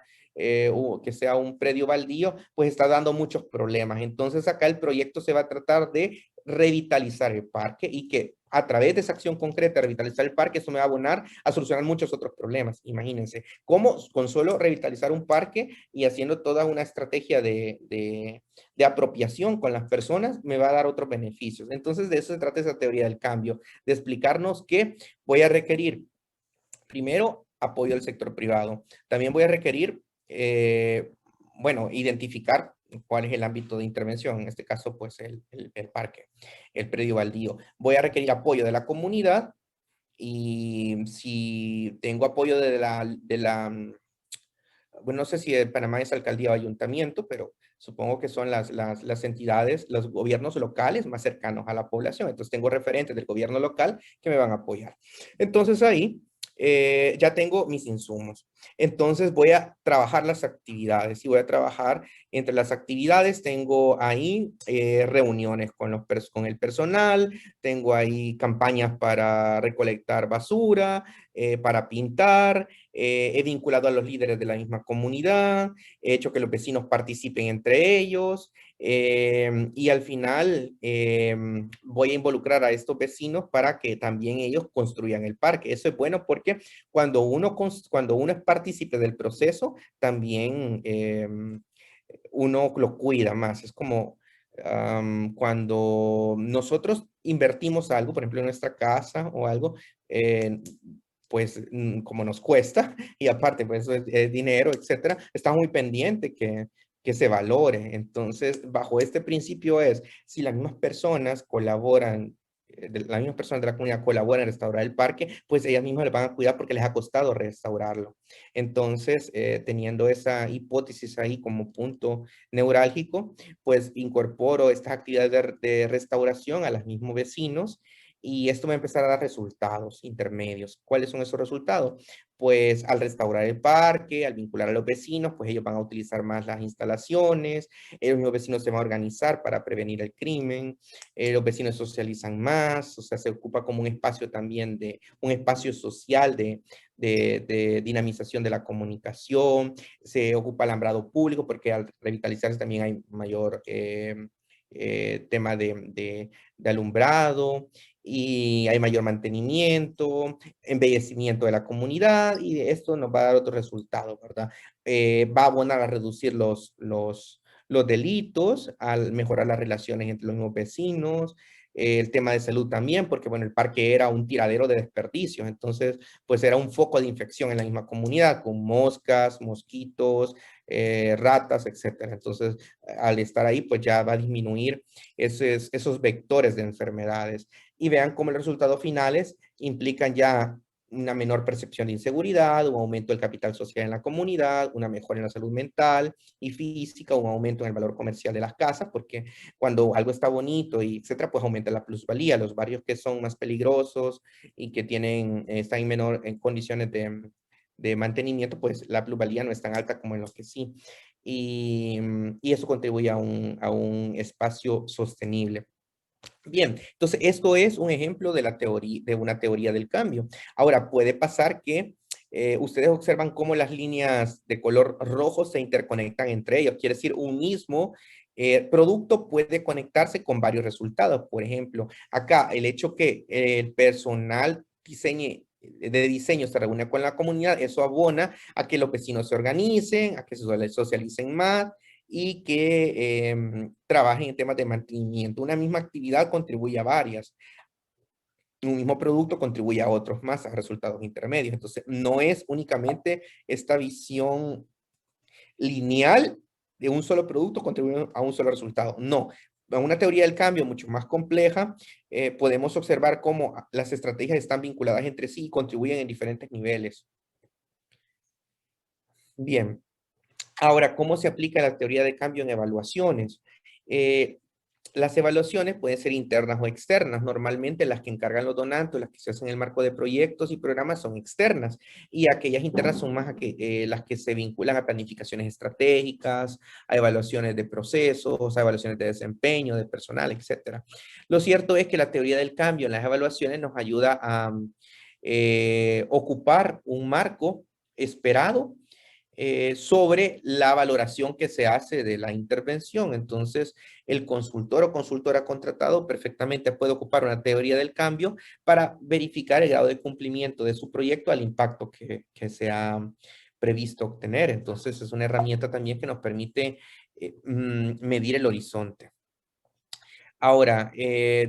un predio baldío, pues está dando muchos problemas. Entonces acá el proyecto se va a tratar de revitalizar el parque y que a través de esa acción concreta, revitalizar el parque, eso me va a abonar a solucionar muchos otros problemas. Imagínense, cómo con solo revitalizar un parque y haciendo toda una estrategia de apropiación con las personas, me va a dar otros beneficios. Entonces, de eso se trata esa teoría del cambio, de explicarnos que voy a requerir, primero, apoyo del sector privado. También voy a requerir, bueno, identificar cuál es el ámbito de intervención, en este caso, pues el parque, el predio baldío. Voy a requerir apoyo de la comunidad y si tengo apoyo bueno, no sé si en Panamá es alcaldía o ayuntamiento, pero supongo que son las entidades, los gobiernos locales más cercanos a la población. Entonces tengo referentes del gobierno local que me van a apoyar. Entonces ahí ya tengo mis insumos. Entonces voy a trabajar las actividades y voy a trabajar entre las actividades. Tengo ahí reuniones con el personal, tengo ahí campañas para recolectar basura, para pintar, he vinculado a los líderes de la misma comunidad, he hecho que los vecinos participen entre ellos y al final voy a involucrar a estos vecinos para que también ellos construyan el parque. Eso es bueno porque cuando uno es partícipe del proceso, también uno lo cuida más. Es como cuando nosotros invertimos algo, por ejemplo, en nuestra casa o algo, eh, pues como nos cuesta y aparte pues eso es dinero, etcétera, está muy pendiente que se valore. Entonces, bajo este principio es, si las mismas personas colaboran, las mismas personas de la comunidad colaboran en restaurar el parque, pues ellas mismas le van a cuidar porque les ha costado restaurarlo. Entonces, teniendo esa hipótesis ahí como punto neurálgico, pues incorporo estas actividades de restauración a los mismos vecinos y esto va a empezar a dar resultados intermedios. ¿Cuáles son esos resultados? Pues al restaurar el parque, al vincular a los vecinos, pues ellos van a utilizar más las instalaciones, los vecinos se van a organizar para prevenir el crimen, los vecinos socializan más, o sea, se ocupa como un espacio también un espacio social de dinamización de la comunicación, se ocupa alambrado público porque al revitalizarse también hay mayor tema de alumbrado y hay mayor mantenimiento, embellecimiento de la comunidad y esto nos va a dar otro resultado, ¿verdad? Va a abonar a reducir los delitos, al mejorar las relaciones entre los mismos vecinos, el tema de salud también, porque bueno, el parque era un tiradero de desperdicios, entonces pues era un foco de infección en la misma comunidad, con moscas, mosquitos, ratas, etcétera. Entonces, al estar ahí, pues ya va a disminuir esos vectores de enfermedades y vean cómo los resultados finales implican ya una menor percepción de inseguridad, un aumento del capital social en la comunidad, una mejora en la salud mental y física, un aumento en el valor comercial de las casas, porque cuando algo está bonito y etcétera, pues aumenta la plusvalía. Los barrios que son más peligrosos y que están en condiciones de mantenimiento, pues la plusvalía no es tan alta como en los que sí. Y eso contribuye a un espacio sostenible. Bien, entonces esto es un ejemplo de la teoría, de una teoría del cambio. Ahora, puede pasar que ustedes observan cómo las líneas de color rojo se interconectan entre ellos. Quiere decir, un mismo producto puede conectarse con varios resultados. Por ejemplo, acá el hecho que el personal de diseño se reúne con la comunidad, eso abona a que los vecinos se organicen, a que se socialicen más y que trabajen en temas de mantenimiento. Una misma actividad contribuye a varias. Un mismo producto contribuye a otros más, a resultados intermedios. Entonces, no es únicamente esta visión lineal de un solo producto contribuye a un solo resultado. No, en una teoría del cambio mucho más compleja, podemos observar cómo las estrategias están vinculadas entre sí y contribuyen en diferentes niveles. Bien, ahora, ¿cómo se aplica la teoría de cambio en evaluaciones? Las evaluaciones pueden ser internas o externas. Normalmente las que encargan los donantes, las que se hacen en el marco de proyectos y programas son externas y aquellas internas son más las que se vinculan a planificaciones estratégicas, a evaluaciones de procesos, a evaluaciones de desempeño, de personal, etcétera. Lo cierto es que la teoría del cambio en las evaluaciones nos ayuda a ocupar un marco esperado sobre la valoración que se hace de la intervención. Entonces, el consultor o consultora contratado perfectamente puede ocupar una teoría del cambio para verificar el grado de cumplimiento de su proyecto al impacto que se ha previsto obtener. Entonces, es una herramienta también que nos permite medir el horizonte. Ahora,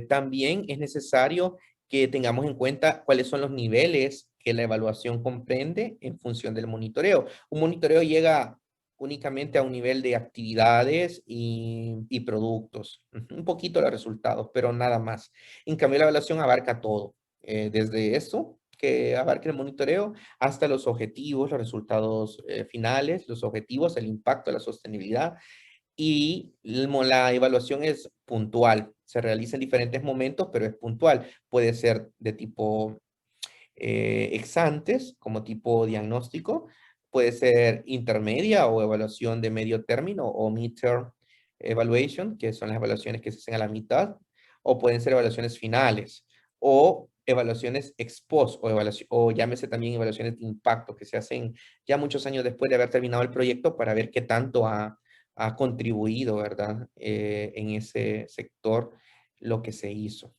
también es necesario que tengamos en cuenta cuáles son los niveles que la evaluación comprende en función del monitoreo. Un monitoreo llega únicamente a un nivel de actividades y productos, un poquito los resultados, pero nada más. En cambio, la evaluación abarca todo, desde eso que abarca el monitoreo hasta los objetivos, los resultados finales, los objetivos, el impacto, la sostenibilidad, y la evaluación es puntual. Se realiza en diferentes momentos, pero es puntual. Puede ser de tipo ex antes, como tipo diagnóstico. Puede ser intermedia o evaluación de medio término o midterm evaluation, que son las evaluaciones que se hacen a la mitad. O pueden ser evaluaciones finales o evaluaciones ex post o llámese también evaluaciones de impacto que se hacen ya muchos años después de haber terminado el proyecto para ver qué tanto ha contribuido, ¿verdad? En ese sector lo que se hizo.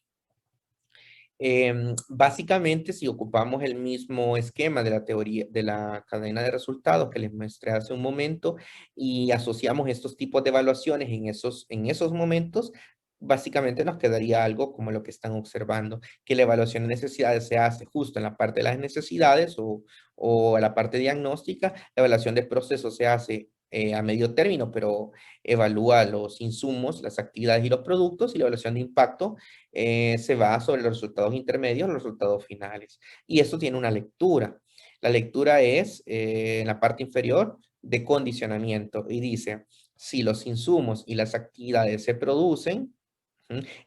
Básicamente, si ocupamos el mismo esquema de la teoría de la cadena de resultados que les mostré hace un momento y asociamos estos tipos de evaluaciones en esos momentos, básicamente nos quedaría algo como lo que están observando, que la evaluación de necesidades se hace justo en la parte de las necesidades o a la parte diagnóstica, la evaluación de procesos se hace a medio término, pero evalúa los insumos, las actividades y los productos, y la evaluación de impacto se va sobre los resultados intermedios, los resultados finales. Y esto tiene una lectura. La lectura es en la parte inferior de condicionamiento y dice, si los insumos y las actividades se producen,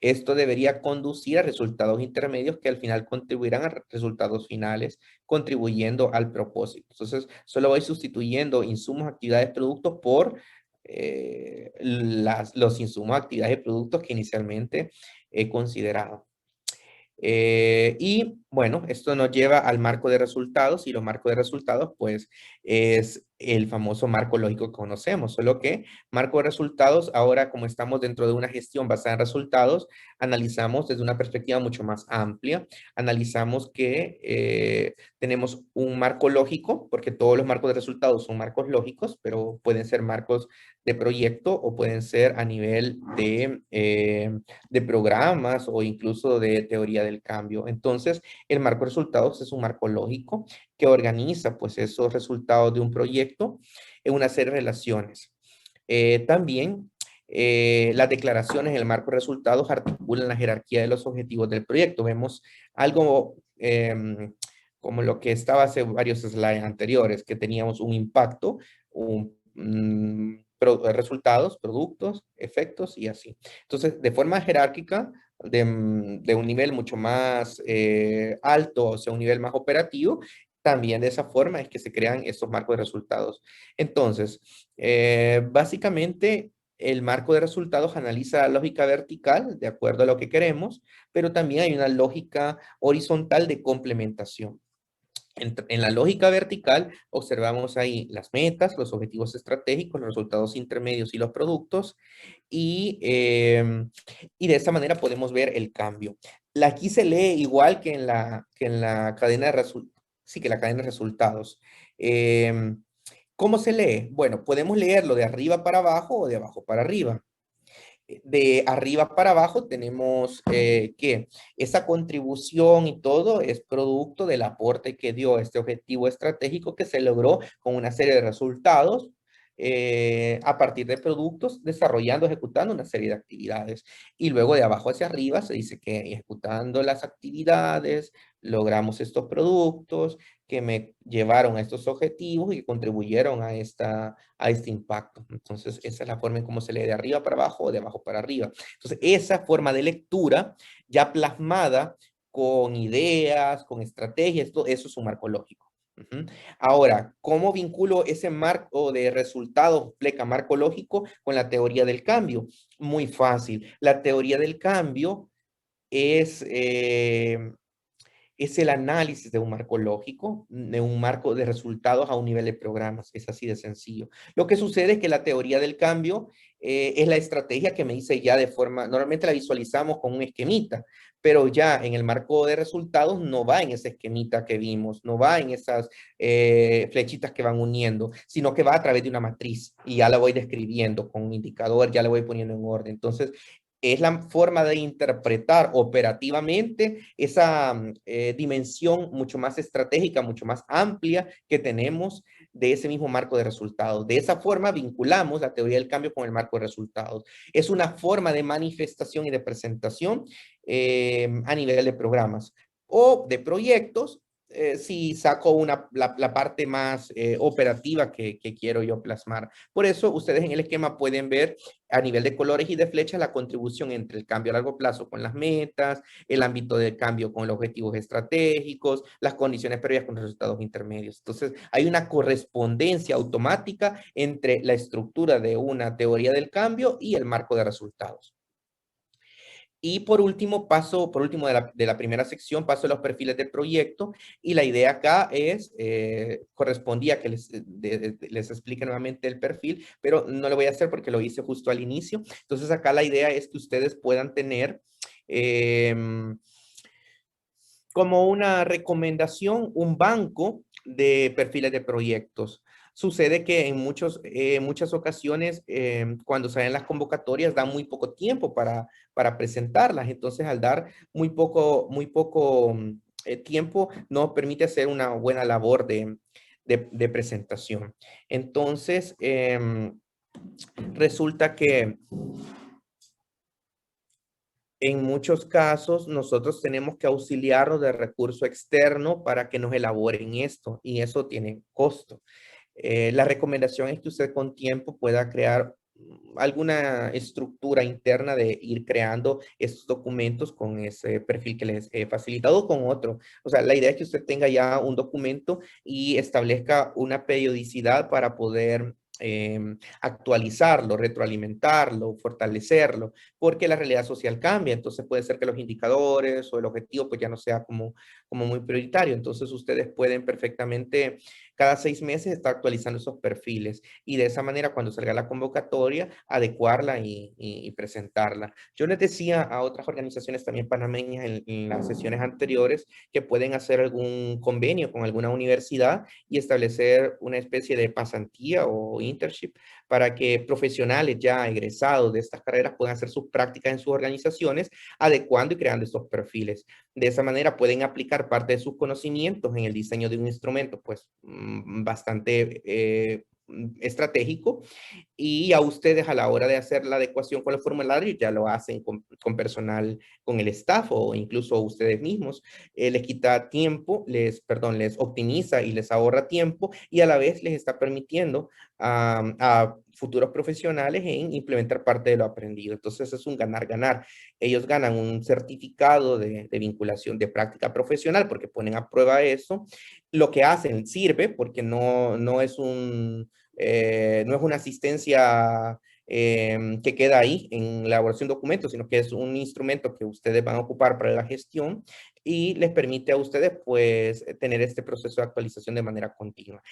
esto debería conducir a resultados intermedios que al final contribuirán a resultados finales, contribuyendo al propósito. Entonces, solo voy sustituyendo insumos, actividades, productos por los insumos, actividades y productos que inicialmente he considerado. Y bueno, esto nos lleva al marco de resultados y los marcos de resultados pues es el famoso marco lógico que conocemos, solo que marco de resultados, ahora como estamos dentro de una gestión basada en resultados, analizamos desde una perspectiva mucho más amplia, analizamos que tenemos un marco lógico, porque todos los marcos de resultados son marcos lógicos, pero pueden ser marcos de proyecto o pueden ser a nivel de programas o incluso de teoría del cambio. Entonces, el marco de resultados es un marco lógico que organiza pues esos resultados de un proyecto en una serie de relaciones. También las declaraciones en el marco de resultados articulan la jerarquía de los objetivos del proyecto. Vemos algo como lo que estaba hace varios slides anteriores, que teníamos un impacto, resultados, productos, efectos y así. Entonces, de forma jerárquica, de un nivel mucho más alto, o sea, un nivel más operativo, también de esa forma es que se crean estos marcos de resultados. Entonces, básicamente, el marco de resultados analiza la lógica vertical de acuerdo a lo que queremos, pero también hay una lógica horizontal de complementación. En la lógica vertical observamos ahí las metas, los objetivos estratégicos, los resultados intermedios y los productos y de esta manera podemos ver el cambio. Aquí se lee igual que en la cadena de resultados. Sí, que la cadena de resultados. ¿Cómo se lee? Bueno, podemos leerlo de arriba para abajo o de abajo para arriba. De arriba para abajo tenemos que esa contribución y todo es producto del aporte que dio este objetivo estratégico que se logró con una serie de resultados a partir de productos, desarrollando, ejecutando una serie de actividades. Y luego de abajo hacia arriba se dice que ejecutando las actividades, logramos estos productos que me llevaron a estos objetivos y que contribuyeron a este impacto. Entonces, esa es la forma en cómo se lee de arriba para abajo o de abajo para arriba. Entonces, esa forma de lectura ya plasmada con ideas, con estrategias, todo eso es un marco lógico. Ahora, ¿cómo vinculo ese marco de resultados, pleca marco lógico, con la teoría del cambio? Muy fácil. La teoría del cambio es, es el análisis de un marco lógico, de un marco de resultados a un nivel de programas. Es así de sencillo. Lo que sucede es que la teoría del cambio es la estrategia que me dice ya de forma, normalmente la visualizamos con un esquemita, pero ya en el marco de resultados no va en ese esquemita que vimos, no va en esas flechitas que van uniendo, sino que va a través de una matriz y ya la voy describiendo con un indicador, ya la voy poniendo en orden. Entonces, es la forma de interpretar operativamente esa dimensión mucho más estratégica, mucho más amplia que tenemos de ese mismo marco de resultados. De esa forma vinculamos la teoría del cambio con el marco de resultados. Es una forma de manifestación y de presentación a nivel de programas o de proyectos, si saco la parte más operativa que quiero yo plasmar. Por eso ustedes en el esquema pueden ver a nivel de colores y de flechas la contribución entre el cambio a largo plazo con las metas, el ámbito del cambio con los objetivos estratégicos, las condiciones previas con los resultados intermedios. Entonces, hay una correspondencia automática entre la estructura de una teoría del cambio y el marco de resultados. Y por último, de la primera sección, paso a los perfiles de proyecto. Y la idea acá es, correspondía que les explique nuevamente el perfil, pero no lo voy a hacer porque lo hice justo al inicio. Entonces acá la idea es que ustedes puedan tener como una recomendación, un banco de perfiles de proyectos. Sucede que en muchas ocasiones, cuando salen las convocatorias, da muy poco tiempo para presentarlas. Entonces, al dar muy poco tiempo, no permite hacer una buena labor de presentación. Entonces, resulta que en muchos casos, nosotros tenemos que auxiliarnos de recurso externo para que nos elaboren esto y eso tiene costo. La recomendación es que usted con tiempo pueda crear alguna estructura interna de ir creando estos documentos con ese perfil que les he facilitado con otro. O sea, la idea es que usted tenga ya un documento y establezca una periodicidad para poder actualizarlo, retroalimentarlo, fortalecerlo, porque la realidad social cambia. Entonces puede ser que los indicadores o el objetivo pues ya no sea como muy prioritario. Entonces ustedes pueden perfectamente cada 6 meses estar actualizando esos perfiles y de esa manera cuando salga la convocatoria adecuarla y presentarla. Yo les decía a otras organizaciones también panameñas en las sesiones anteriores que pueden hacer algún convenio con alguna universidad y establecer una especie de pasantía o internship para que profesionales ya egresados de estas carreras puedan hacer sus prácticas en sus organizaciones, adecuando y creando estos perfiles. De esa manera pueden aplicar parte de sus conocimientos en el diseño de un instrumento, pues bastante estratégico, y a ustedes a la hora de hacer la adecuación con los formularios ya lo hacen con personal, con el staff o incluso ustedes mismos. Les quita tiempo, les optimiza y les ahorra tiempo y a la vez les está permitiendo a futuros profesionales en implementar parte de lo aprendido. Entonces es un ganar-ganar. Ellos ganan un certificado de vinculación de práctica profesional porque ponen a prueba eso. Lo que hacen sirve porque no es no es una asistencia que queda ahí en la elaboración de documentos, sino que es un instrumento que ustedes van a ocupar para la gestión y les permite a ustedes pues tener este proceso de actualización de manera continua.